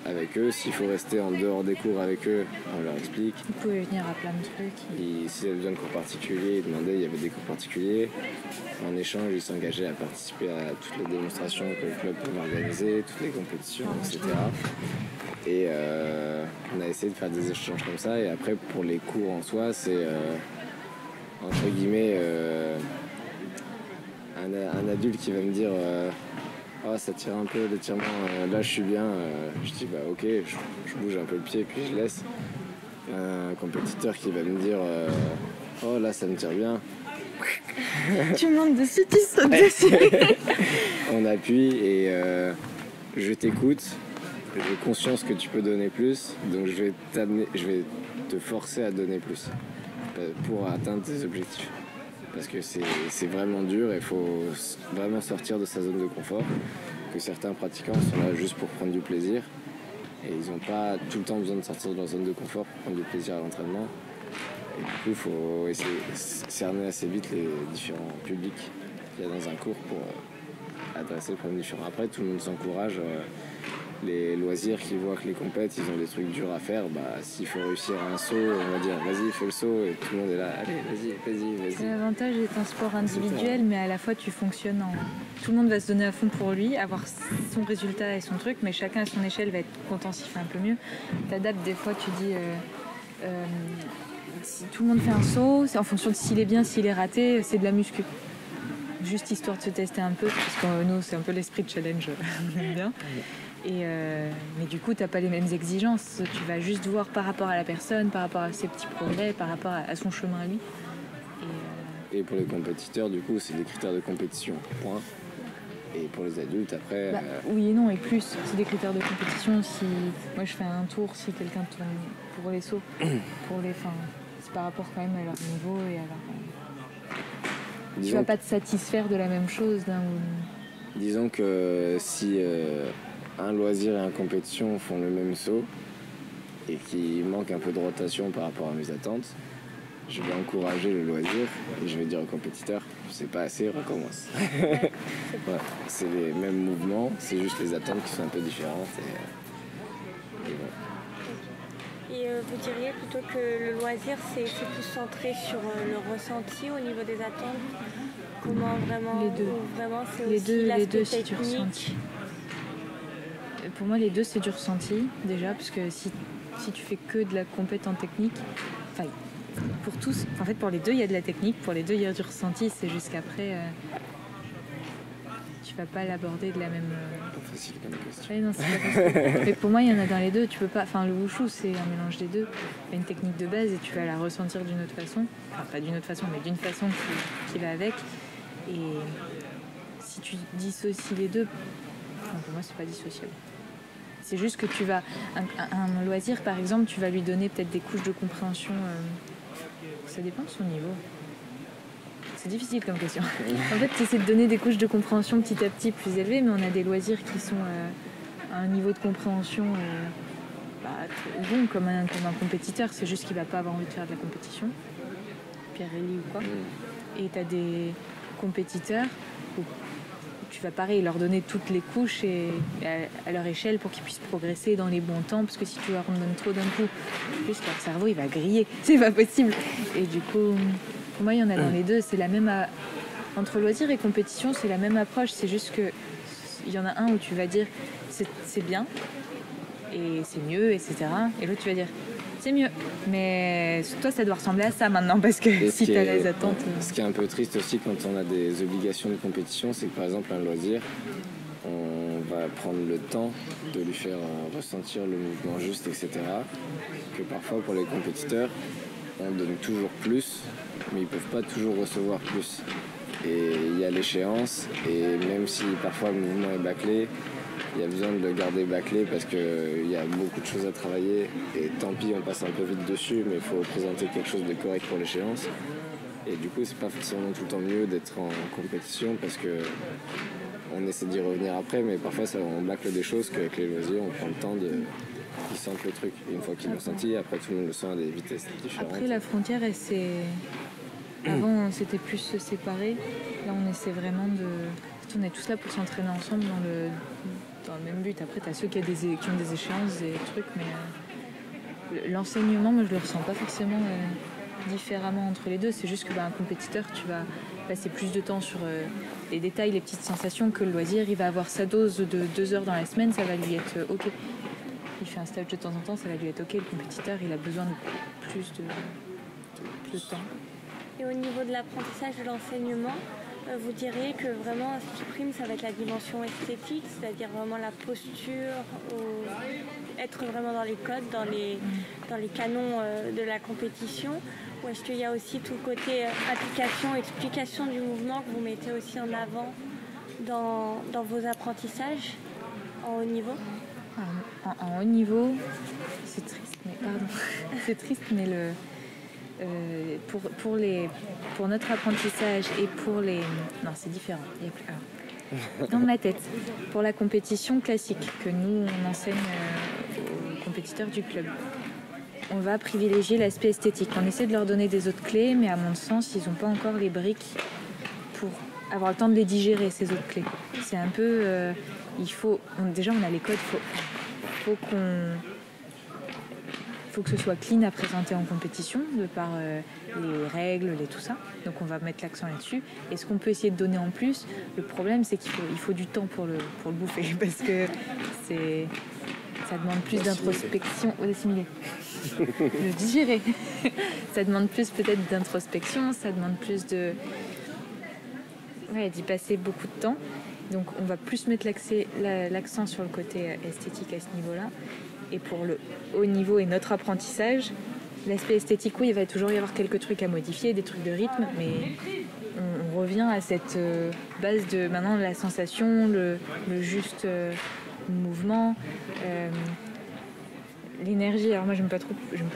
avec eux. S'il faut rester en dehors des cours avec eux, on leur explique. Vous pouvez venir à plein de trucs. Et s'il y avait besoin de cours particuliers, ils demandaient, il y avait des cours particuliers. En échange, ils s'engageaient à participer à toutes les démonstrations que le club pouvait organiser, toutes les compétitions, etc. Et on a essayé de faire des échanges comme ça. Et après, pour les cours en soi, c'est entre guillemets un adulte qui va me dire oh, ça tire un peu l'étirement, là je suis bien. Je dis bah ok, je bouge un peu le pied puis je laisse. Un compétiteur qui va me dire oh là ça me tire bien. Tu montes dessus, tu sautes dessus. On appuie et je t'écoute. J'ai conscience que tu peux donner plus, donc je vais te forcer à donner plus pour atteindre tes objectifs. Parce que c'est vraiment dur et il faut vraiment sortir de sa zone de confort. Que certains pratiquants sont là juste pour prendre du plaisir et ils n'ont pas tout le temps besoin de sortir de leur zone de confort pour prendre du plaisir à l'entraînement. Et du coup, il faut essayer de cerner assez vite les différents publics qu'il y a dans un cours pour adresser le problème différent. Après, tout le monde s'encourage. Les loisirs qui voient que les compètes, ils ont des trucs durs à faire, bah s'il faut réussir un saut, on va dire vas-y fais le saut et tout le monde est là, allez vas-y. L'avantage est un sport individuel, mais à la fois tu fonctionnes en... Tout le monde va se donner à fond pour lui, avoir son résultat et son truc, mais chacun à son échelle va être content s'il fait un peu mieux. T'adaptes des fois, tu dis si tout le monde fait un saut, c'est en fonction de s'il est bien, s'il est raté, c'est de la muscu. Juste histoire de se tester un peu, parce que nous c'est un peu l'esprit de challenge, on aime bien. Mais du coup, tu n'as pas les mêmes exigences. Tu vas juste voir par rapport à la personne, par rapport à ses petits progrès, par rapport à son chemin à lui. Et pour les compétiteurs, du coup, c'est des critères de compétition, point. Et pour les adultes, après... Oui et non, et plus. C'est des critères de compétition. Si moi je fais un tour, si quelqu'un tourne pour les sauts, c'est par rapport quand même à leur niveau et à leur... Tu vas pas te satisfaire de la même chose d'un ou... Disons que si... un loisir et une compétition font le même saut et qu'il manque un peu de rotation par rapport à mes attentes, je vais encourager le loisir et je vais dire au compétiteur c'est pas assez, recommence. Ouais, c'est les mêmes mouvements, c'est juste les attentes qui sont un peu différentes et bon. Et vous diriez plutôt que le loisir c'est plus centré sur le ressenti au niveau des attentes? Comment vraiment? Les deux. Vraiment, c'est les aussi deux, l'aspect c'est du technique. ressenti. Pour moi, les deux, c'est du ressenti, déjà, parce que si tu fais que de la compétence technique, enfin, pour tous, en fait, pour les deux, il y a de la technique, pour les deux, il y a du ressenti, c'est juste qu'après, tu vas pas l'aborder de la même... Pas facile comme question. Ouais, non, c'est pas facile. Mais pour moi, il y en a dans les deux, tu peux pas... Enfin, le wushu, c'est un mélange des deux. Il y a une technique de base et tu vas la ressentir d'une autre façon. Enfin, pas d'une autre façon, mais d'une façon qui va avec. Et si tu dissocies les deux, enfin, pour moi, c'est pas dissociable. C'est juste que tu vas... Un loisir, par exemple, tu vas lui donner peut-être des couches de compréhension. Ça dépend de son niveau. C'est difficile comme question. En fait, tu essaies de donner des couches de compréhension petit à petit plus élevées, mais on a des loisirs qui sont à un niveau de compréhension très bon, comme un compétiteur. C'est juste qu'il va pas avoir envie de faire de la compétition. Pierre-Élie ou quoi. Et tu as des compétiteurs où tu vas pareil leur donner toutes les couches et à leur échelle pour qu'ils puissent progresser dans les bons temps, parce que si tu leur en donnes trop d'un coup, juste leur cerveau il va griller, c'est pas possible. Et du coup, pour moi il y en a dans les deux, c'est la même entre loisir et compétition, c'est la même approche, c'est juste que il y en a un où tu vas dire c'est bien et c'est mieux, etc. Et l'autre tu vas dire c'est mieux, mais toi ça doit ressembler à ça maintenant, parce que si tu as les attentes... Ce qui est un peu triste aussi quand on a des obligations de compétition, c'est que par exemple un loisir, on va prendre le temps de lui faire ressentir le mouvement juste, etc. Que parfois pour les compétiteurs, on donne toujours plus, mais ils ne peuvent pas toujours recevoir plus. Et il y a l'échéance, et même si parfois le mouvement est bâclé, il y a besoin de le garder bâclé parce qu'il y a beaucoup de choses à travailler et tant pis on passe un peu vite dessus, mais il faut présenter quelque chose de correct pour l'échéance. Et du coup c'est pas forcément tout le temps mieux d'être en compétition parce que on essaie d'y revenir après, mais parfois on bâcle des choses qu'avec les loisirs on prend le temps qu'ils sentent le truc. Et une fois qu'ils l'ont senti, après tout le monde le sent à des vitesses différentes. Après la frontière elle s'est... Avant c'était plus se séparer, là on essaie vraiment de... On est tous là pour s'entraîner ensemble dans le même but. Après, tu as ceux qui ont des échéances, des trucs, mais l'enseignement, moi, je le ressens pas forcément différemment entre les deux. C'est juste que un compétiteur, tu vas passer plus de temps sur les détails, les petites sensations, que le loisir. Il va avoir sa dose de 2 heures dans la semaine, ça va lui être OK. Il fait un stage de temps en temps, ça va lui être OK. Le compétiteur, il a besoin de plus de temps. Et au niveau de l'apprentissage de l'enseignement, vous diriez que vraiment ce qui prime, ça va être la dimension esthétique, c'est-à-dire vraiment la posture, être vraiment dans les codes, dans les canons de la compétition, ou est-ce qu'il y a aussi tout le côté application, explication du mouvement que vous mettez aussi en avant dans vos apprentissages en haut niveau? En haut niveau, c'est triste, c'est triste, mais pour notre apprentissage et pour les... Non, c'est différent. Dans ma tête, pour la compétition classique que nous, on enseigne aux compétiteurs du club, on va privilégier l'aspect esthétique. On essaie de leur donner des autres clés, mais à mon sens, ils n'ont pas encore les briques pour avoir le temps de les digérer, ces autres clés. C'est un peu... déjà, on a les codes, faut que ce soit clean à présenter en compétition, de par les règles, tout ça. Donc on va mettre l'accent là-dessus. Et ce qu'on peut essayer de donner en plus, le problème c'est qu'il faut du temps pour le bouffer, parce que ça demande plus d'introspection, d'assimiler, de digérer. Ça demande plus peut-être d'introspection, ça demande plus d'y passer beaucoup de temps. Donc on va plus mettre l'accent sur le côté esthétique à ce niveau-là. Et pour le haut niveau et notre apprentissage, l'aspect esthétique, oui, il va toujours y avoir quelques trucs à modifier, des trucs de rythme, mais on revient à cette base de maintenant la sensation, le juste mouvement, l'énergie. Alors moi, j'aime pas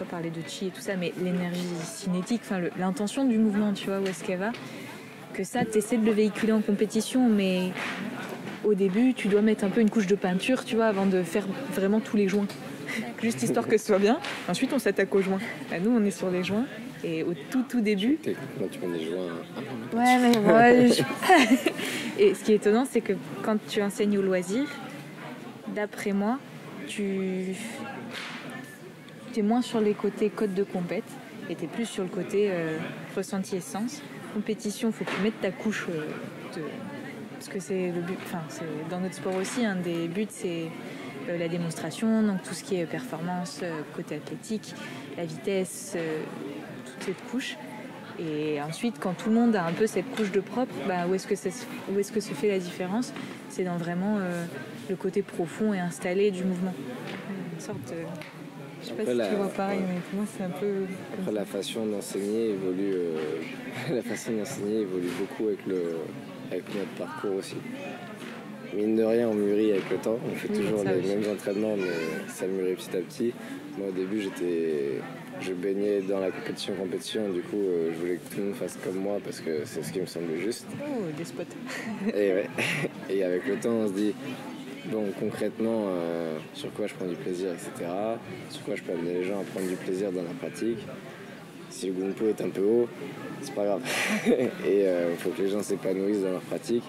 parler de chi et tout ça, mais l'énergie cinétique, l'intention du mouvement, tu vois, où est-ce qu'elle va, que ça, tu essaies de le véhiculer en compétition, mais au début, tu dois mettre un peu une couche de peinture, tu vois, avant de faire vraiment tous les joints. Juste histoire que ce soit bien. Ensuite, on s'attaque aux joints. Nous, on est sur les joints. Et au tout début... Techniquement, tu mets des joints... Ouais, mais ouais. Et ce qui est étonnant, c'est que quand tu enseignes au loisir, d'après moi, tu es moins sur les côtés code de compète et tu es plus sur le côté ressenti essence. Compétition, il faut que tu mettes ta couche parce que c'est le but, dans notre sport aussi, un des buts c'est la démonstration, donc tout ce qui est performance, côté athlétique, la vitesse, toute cette couche. Et ensuite, quand tout le monde a un peu cette couche de propre, où est-ce que se fait la différence? C'est dans vraiment le côté profond et installé du mouvement. Une sorte... Je sais pas si tu vois pareil, mais pour moi c'est un peu... Après, la façon d'enseigner évolue, beaucoup avec notre parcours aussi. Mine de rien, on mûrit avec le temps. On fait toujours les mêmes entraînements, mais ça mûrit petit à petit. Moi, au début, je baignais dans la compétition. Du coup, je voulais que tout le monde fasse comme moi parce que c'est ce qui me semblait juste. Oh, des spots. Et avec le temps, on se dit... Bon, concrètement, sur quoi je prends du plaisir, etc. Sur quoi je peux amener les gens à prendre du plaisir dans la pratique. Si le gunpo est un peu haut, c'est pas grave. Et il faut que les gens s'épanouissent dans leur pratique.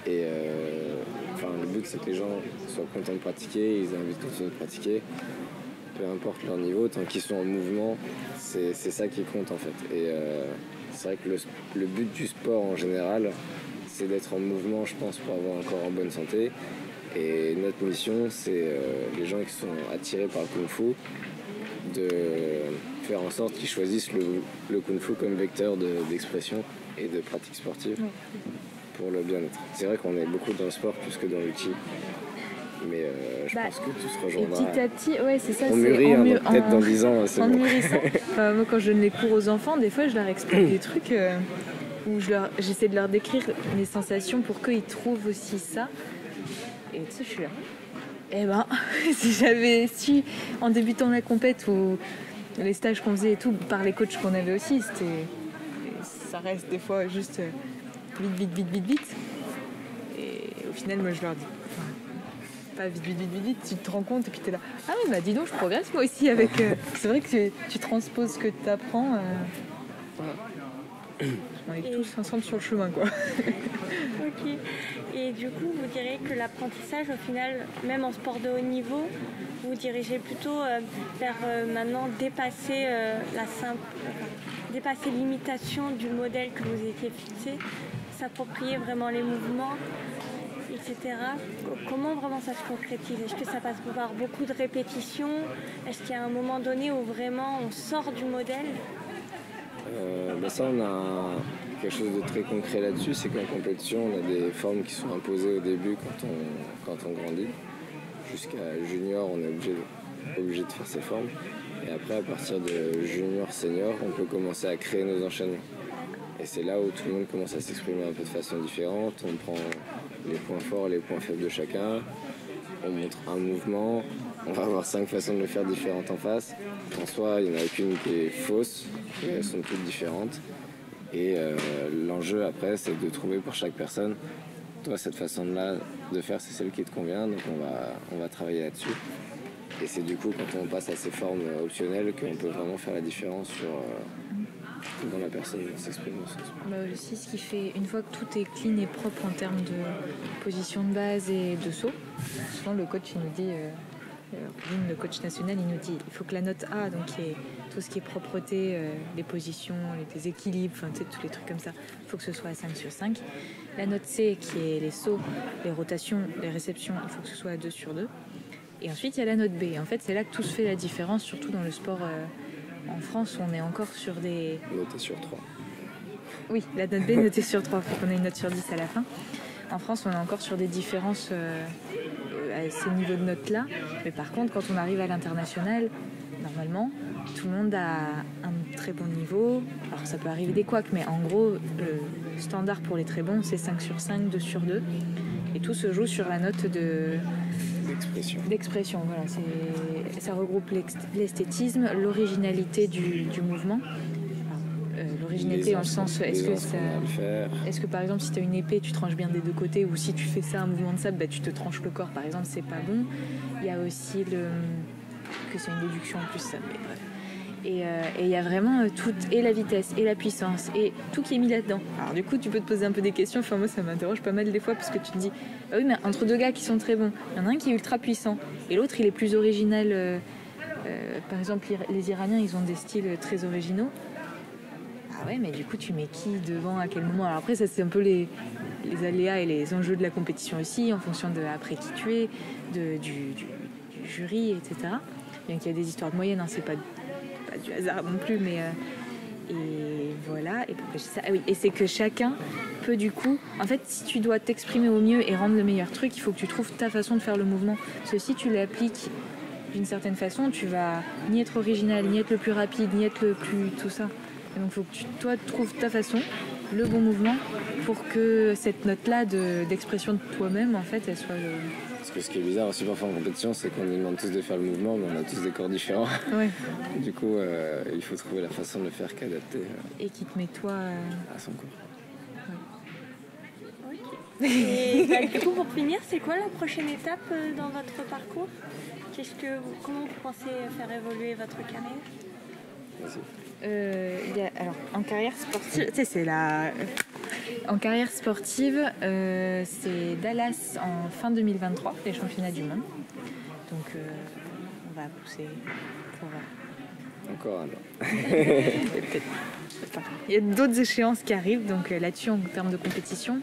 Et le but, c'est que les gens soient contents de pratiquer, ils aient envie de continuer de pratiquer. Peu importe leur niveau, tant qu'ils sont en mouvement, c'est ça qui compte en fait. Et c'est vrai que le but du sport en général, c'est d'être en mouvement, je pense, pour avoir un corps en bonne santé. Et notre mission, c'est les gens qui sont attirés par le kung-fu, de faire en sorte qu'ils choisissent le kung-fu comme vecteur d'expression et de pratique sportive pour le bien-être. C'est vrai qu'on est beaucoup dans le sport plus que dans l'outil, mais je pense que tu se rejoindras. Et petit à petit, ouais, c'est ça. On mûrit, peut-être dans 10 ans, c'est en bon. mûrissant. Moi, quand je donne les cours aux enfants, des fois, je leur explique des trucs où j'essaie de leur décrire mes sensations pour qu'ils trouvent aussi ça. Et tu sais, je suis là. Si j'avais su en débutant la compète ou les stages qu'on faisait et tout, par les coachs qu'on avait aussi, ça reste des fois juste vite. Et au final, moi, je leur dis, pas vite, tu te rends compte et puis t'es là. Ah oui, dis donc, je progresse moi aussi avec... C'est vrai que tu transposes ce que tu apprends. Voilà. On est tous ensemble sur le chemin, quoi. Ok. Et du coup, vous diriez que l'apprentissage, au final, même en sport de haut niveau, vous dirigez plutôt vers maintenant dépasser dépasser l'imitation du modèle que vous étiez fixé, s'approprier vraiment les mouvements, etc. Comment vraiment ça se concrétise? Est-ce que ça passe par beaucoup de répétitions? Est-ce qu'il y a un moment donné où vraiment on sort du modèle? Ça, on a quelque chose de très concret là-dessus, c'est qu'en compétition, on a des formes qui sont imposées au début quand on grandit. Jusqu'à junior, on est obligé de faire ces formes. Et après, à partir de junior, senior, on peut commencer à créer nos enchaînements. Et c'est là où tout le monde commence à s'exprimer un peu de façon différente. On prend les points forts, les points faibles de chacun. On montre un mouvement. On va avoir 5 façons de le faire différentes en face. En soi, il n'y en a aucune qui est fausse. Elles sont toutes différentes. Et l'enjeu après, c'est de trouver pour chaque personne, toi, cette façon-là de faire, c'est celle qui te convient. Donc on va travailler là-dessus. Et c'est du coup, quand on passe à ces formes optionnelles, qu'on peut vraiment faire la différence sur comment la personne s'exprime au sens. Aussi, ce qui fait, une fois que tout est clean et propre en termes de position de base et de saut, souvent le coach il nous dit, le coach national il nous dit il faut que la note A, donc qui est tout ce qui est propreté, les positions, les déséquilibres, enfin, tous les trucs comme ça, il faut que ce soit à 5 sur 5. La note C qui est les sauts, les rotations, les réceptions, il faut que ce soit à 2 sur 2. Et ensuite il y a la note B. En fait c'est là que tout se fait la différence, surtout dans le sport. En France, on est encore sur des... Notée sur 3. Oui, la note B notée sur 3, il faut qu'on ait une note sur 10 à la fin. En France, on est encore sur des différences à ces niveaux de notes-là. Mais par contre, quand on arrive à l'international, normalement, tout le monde a un très bon niveau. Alors ça peut arriver des couacs, mais en gros, le standard pour les très bons, c'est 5 sur 5, 2 sur 2. Et tout se joue sur la note d'expression. Voilà, ça regroupe l'esthétisme, l'originalité du mouvement. L'originalité dans le sens, est-ce que par exemple si tu as une épée, tu tranches bien des deux côtés, ou si tu fais ça, un mouvement de sable, tu te tranches le corps par exemple, c'est pas bon. Il y a aussi que c'est une déduction en plus ça, mais bref. Et il y a vraiment tout, et la vitesse, et la puissance, et tout qui est mis là-dedans. Alors du coup, tu peux te poser un peu des questions. Enfin, moi, ça m'interroge pas mal des fois, parce que tu te dis, ah oui, mais entre deux gars qui sont très bons, il y en a un qui est ultra puissant, et l'autre, il est plus original. Par exemple, les Iraniens, ils ont des styles très originaux. Ah ouais, mais du coup, tu mets qui devant, à quel moment? Alors après, ça, c'est un peu les aléas et les enjeux de la compétition aussi, en fonction de après qui tu es, du jury, etc. Bien qu'il y a des histoires de moyenne, hein, c'est pas du hasard non plus, mais et voilà. Et pourquoi je dis ça? Ah oui, et c'est que chacun peut du coup, en fait, si tu dois t'exprimer au mieux et rendre le meilleur truc, il faut que tu trouves ta façon de faire le mouvement. Parce que si tu l'appliques d'une certaine façon, tu vas ni être original, ni être le plus rapide, ni être le plus tout ça. Et donc il faut que toi trouves ta façon, le bon mouvement, pour que cette note-là d'expression de toi-même, en fait, elle soit le... Parce que ce qui est bizarre aussi parfois en compétition, c'est qu'on nous demande tous de faire le mouvement, mais on a tous des corps différents. Ouais. Du coup, il faut trouver la façon de le faire qu'adapter et qui te met toi à son corps. Ouais. Et du coup, pour finir, c'est quoi la prochaine étape dans votre parcours? Comment vous pensez faire évoluer votre carrière? Merci. Alors, en carrière sportive, tu sais, en carrière sportive, c'est Dallas en fin 2023, les championnats du monde. Donc, on va pousser pour... Encore un an. Il y a d'autres échéances qui arrivent, donc là-dessus, en termes de compétition.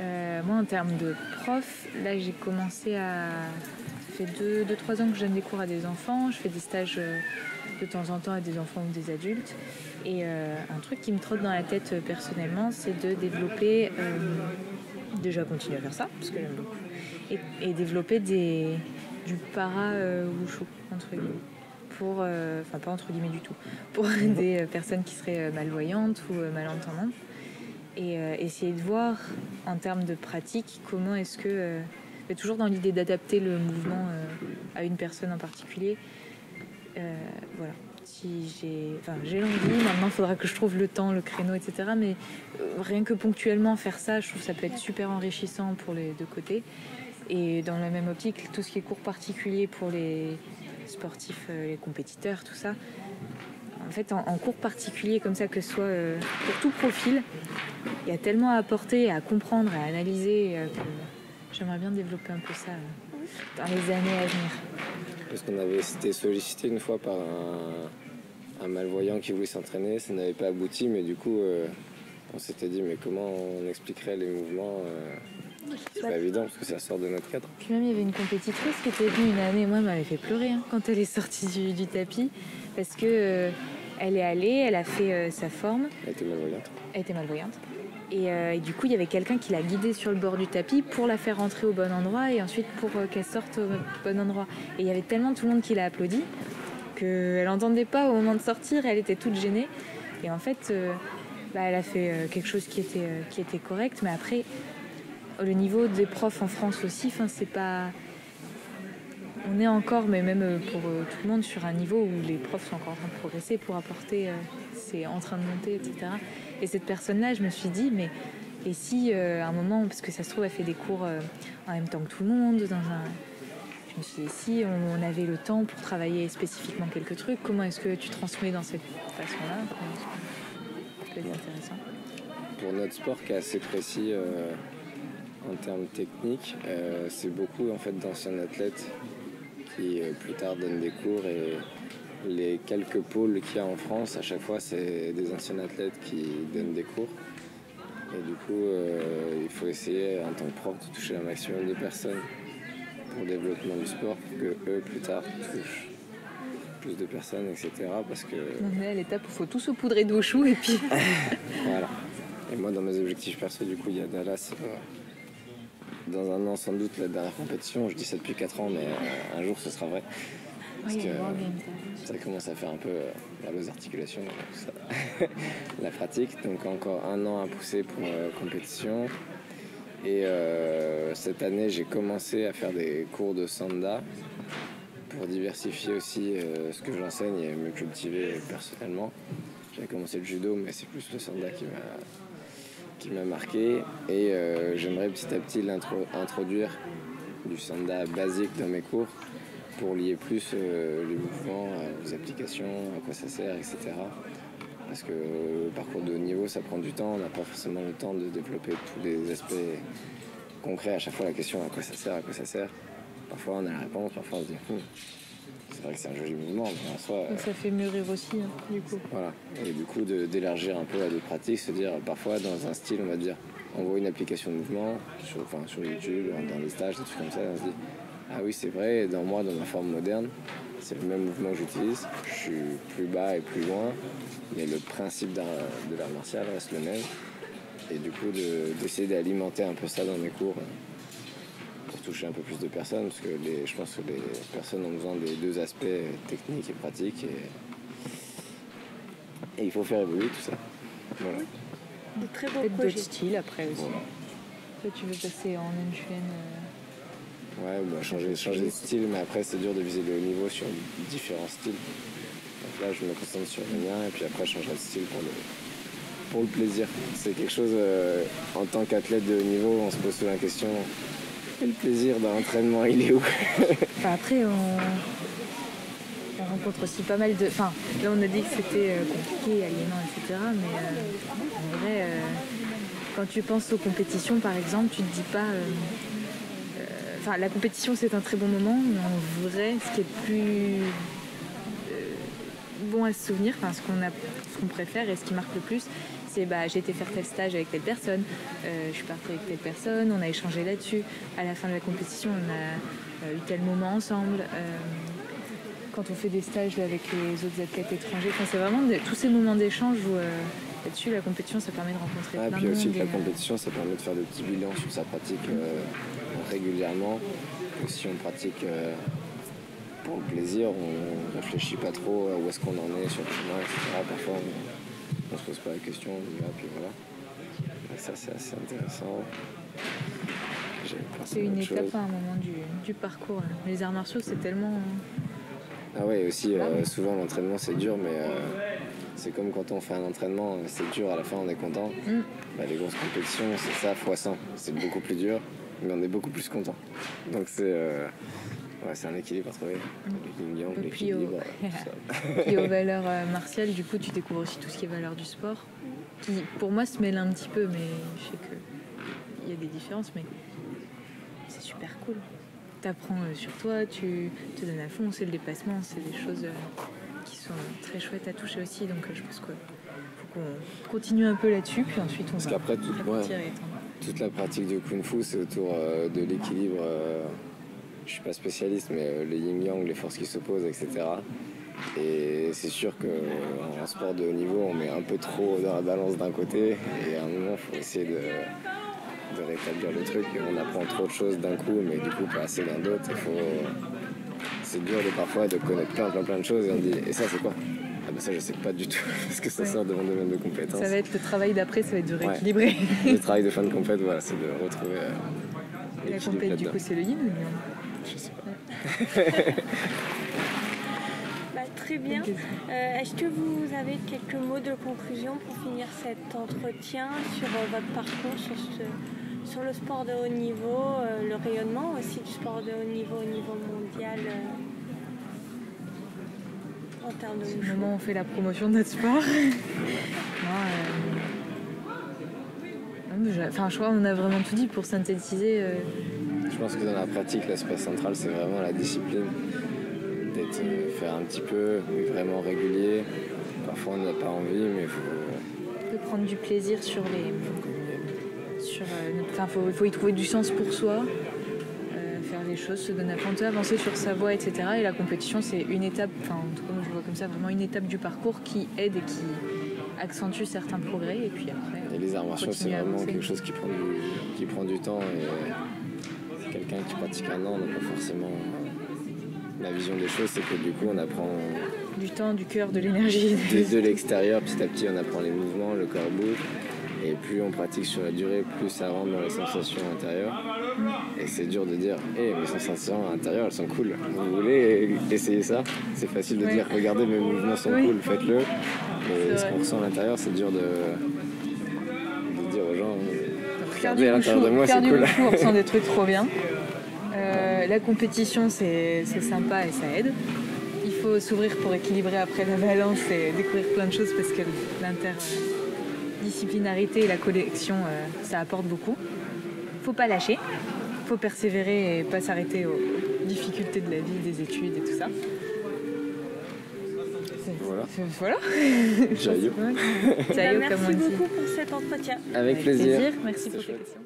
Moi, en termes de prof, là, j'ai commencé à... Ça fait 2-3 ans que je donne des cours à des enfants. Je fais des stages... de temps en temps à des enfants ou des adultes. Et un truc qui me trotte dans la tête personnellement, c'est de développer, déjà continuer à faire ça, parce que j'aime beaucoup, et développer du para-wushu, entre guillemets, pour, enfin pas entre guillemets du tout, pour des personnes qui seraient malvoyantes ou malentendantes, et essayer de voir en termes de pratique comment est-ce que, toujours dans l'idée d'adapter le mouvement à une personne en particulier. Voilà, si j'ai l'envie, maintenant il faudra que je trouve le temps, le créneau, etc. Mais rien que ponctuellement faire ça, je trouve que ça peut être super enrichissant pour les deux côtés. Et dans la même optique, tout ce qui est cours particulier pour les sportifs, les compétiteurs, tout ça, en fait, en cours particulier comme ça, que ce soit pour tout profil, il y a tellement à apporter, à comprendre, à analyser, que j'aimerais bien développer un peu ça dans les années à venir. Parce qu'on avait été sollicité une fois par un malvoyant qui voulait s'entraîner, ça n'avait pas abouti, mais du coup, on s'était dit, mais comment on expliquerait les mouvements c'est pas évident parce que ça sort de notre cadre. Puis même il y avait une compétitrice qui était venue une année, moi elle m'avait fait pleurer quand elle est sortie du tapis, parce que elle est allée, elle a fait sa forme. Elle était malvoyante. Elle était malvoyante. Et du coup il y avait quelqu'un qui l'a guidée sur le bord du tapis pour la faire rentrer au bon endroit et ensuite pour qu'elle sorte au bon endroit. Et il y avait tellement tout le monde qui l'a applaudi qu'elle n'entendait pas au moment de sortir, elle était toute gênée. Et en fait, elle a fait quelque chose qui était correct, mais après, le niveau des profs en France aussi, c'est pas... On est encore, mais même pour tout le monde, sur un niveau où les profs sont encore en train de progresser pour apporter, c'est en train de monter, etc. Et cette personne-là, je me suis dit, mais et si à un moment, parce que ça se trouve, elle fait des cours en même temps que tout le monde, je me suis dit, si on avait le temps pour travailler spécifiquement quelques trucs, comment est-ce que tu transmets dans cette façon-là? Ça peut être intéressant. Pour notre sport qui est assez précis en termes techniques, c'est beaucoup en fait d'anciens athlètes qui plus tard donnent des cours, et les quelques pôles qu'il y a en France, à chaque fois c'est des anciens athlètes qui donnent des cours. Et du coup, il faut essayer en tant que prof de toucher un maximum de personnes pour le développement du sport, pour que eux plus tard touchent plus de personnes, etc. Parce que... On est à l'étape où il faut tout saupoudrer de chou et puis... Voilà. Et moi, dans mes objectifs perso, du coup, il y a Dallas. Dans un an, sans doute, la dernière compétition. Je dis ça depuis 4 ans, mais un jour, ce sera vrai. Parce que ça commence à faire un peu mal aux articulations, la pratique. Donc encore un an à pousser pour compétition. Et cette année, j'ai commencé à faire des cours de sanda pour diversifier aussi ce que j'enseigne et me cultiver personnellement. J'avais commencé le judo, mais c'est plus le sanda qui m'a marqué. Et j'aimerais petit à petit introduire du sanda basique dans mes cours pour lier plus les mouvements aux applications, à quoi ça sert, etc. Parce que le parcours de haut niveau, ça prend du temps, on n'a pas forcément le temps de développer tous les aspects concrets. À chaque fois, la question à quoi ça sert. Parfois, on a la réponse, parfois, on se dit c'est vrai que c'est un joli mouvement, mais en soi... Ça fait mûrir aussi, du coup. Voilà, et du coup, d'élargir un peu à des pratiques, se dire, parfois, dans un style, on va dire, on voit une application de mouvement, sur YouTube, dans les stages, des trucs comme ça, et on se dit, ah oui, c'est vrai, dans ma forme moderne, c'est le même mouvement que j'utilise, je suis plus bas et plus loin, mais le principe de l'art martial reste le même. Et du coup, d'essayer d'alimenter un peu ça dans mes cours pour toucher un peu plus de personnes, parce que je pense que les personnes ont besoin des deux aspects techniques et pratiques, et il faut faire évoluer tout ça. Voilà. De très beaux peut-être projets. d'autres styles après aussi. Voilà. Toi, tu veux passer en N-Chuen Ouais, changer de style, mais après c'est dur de viser le haut niveau sur différents styles. Donc là, je me concentre sur le mien, et puis après, je changerai de style pour le plaisir. C'est quelque chose, en tant qu'athlète de haut niveau, on se pose souvent la question, et le plaisir dans l'entraînement, il est où? Après, on rencontre aussi pas mal de... Enfin, là, on a dit que c'était compliqué, aliénant, etc. Mais en vrai, quand tu penses aux compétitions, par exemple, tu te dis pas... la compétition, c'est un très bon moment, mais en vrai, ce qui est le plus bon à se souvenir, ce qu'on préfère et ce qui marque le plus, c'est j'ai été faire tel stage avec telle personne, je suis partie avec telle personne, on a échangé là-dessus. À la fin de la compétition, on a eu tel moment ensemble. Quand on fait des stages avec les autres athlètes étrangers, c'est vraiment tous ces moments d'échange où là-dessus, la compétition, ça permet de rencontrer plein de monde. Et puis aussi que la compétition, ça permet de faire des petits bilans sur sa pratique régulièrement. Et si on pratique pour le plaisir, on ne réfléchit pas trop à où est-ce qu'on en est sur le chemin, etc. Parfois, on ne se pose pas la question, on y va, puis voilà. Et ça, c'est assez intéressant. C'est une étape à un moment du parcours. Les arts martiaux, c'est tellement... Ah ouais, aussi, souvent l'entraînement, c'est dur, mais c'est comme quand on fait un entraînement, c'est dur, à la fin, on est content. Les grosses compétitions, c'est ça, x100. C'est beaucoup plus dur, mais on est beaucoup plus content. Donc Ouais, c'est un équilibre à trouver. Le yin-yang, Puis l'équilibre, tout ça. Puis aux valeurs martiales, du coup, tu découvres aussi tout ce qui est valeurs du sport, qui pour moi se mêle un petit peu, mais je sais qu'il y a des différences, mais c'est super cool. T'apprends sur toi, tu te donnes à fond, c'est le dépassement, c'est des choses qui sont très chouettes à toucher aussi, donc je pense qu'il faut qu'on continue un peu là-dessus, puis ensuite on Parce va qu'après, partir et étendre. toute la pratique du kung-fu, c'est autour de l'équilibre. Je suis pas spécialiste, mais les yin-yang, les forces qui s'opposent, etc. Et c'est sûr qu'en sport de haut niveau, on met un peu trop dans la balance d'un côté, et à un moment, il faut essayer de rétablir le truc. Et on apprend trop de choses d'un coup, mais du coup, pas assez d'un autre. C'est dur parfois de connaître plein de choses, et on dit, et ça, c'est quoi? Ah ben ça, je sais pas du tout, parce que ça sort de mon domaine de compétences. Ça va être le travail d'après, ça va être de rééquilibrer. Ouais. Le travail de fin de compète, voilà, c'est de retrouver Et la compète, du coup, c'est le yin ou le yang? Je sais pas. Très bien. Est-ce que vous avez quelques mots de conclusion pour finir cet entretien sur votre parcours, sur le sport de haut niveau, le rayonnement aussi du sport de haut niveau au niveau mondial en termes de C'est wushu? le moment où on fait la promotion de notre sport. Je crois qu'on a vraiment tout dit pour synthétiser. Je pense que dans la pratique, l'aspect central, c'est vraiment la discipline. Faire un petit peu, mais vraiment régulier. Parfois on n'a pas envie, mais il faut... De prendre du plaisir faut y trouver du sens pour soi, faire les choses, se donner à fond, avancer sur sa voie, etc. Et la compétition, c'est une étape, en tout cas moi je le vois comme ça, vraiment une étape du parcours qui aide et qui accentue certains progrès. Et puis après, et les arts martiaux, c'est vraiment quelque chose qui prend du temps. Et quelqu'un qui pratique un an n'a pas forcément... La vision des choses, c'est que du coup, on apprend... Du temps, du cœur, de l'énergie. De l'extérieur, petit à petit, on apprend les mouvements, le corps bouge. Et plus on pratique sur la durée, plus ça rentre dans les sensations intérieures. Et c'est dur de dire, mes sensations intérieures, elles sont cool. Vous voulez essayer ça? C'est facile de dire, regardez, mes mouvements sont cool, faites-le. Mais ce qu'on ressent à l'intérieur, c'est dur de dire aux gens, regardez à l'intérieur de moi, c'est cool. On ressent des trucs trop bien. La compétition, c'est sympa et ça aide. Il faut s'ouvrir pour équilibrer après la balance et découvrir plein de choses parce que l'interdisciplinarité et la collection, ça apporte beaucoup. Faut pas lâcher, faut persévérer et pas s'arrêter aux difficultés de la vie, des études et tout ça. Voilà. Jaillot. Merci beaucoup pour cet entretien. Avec plaisir. Merci pour tes questions.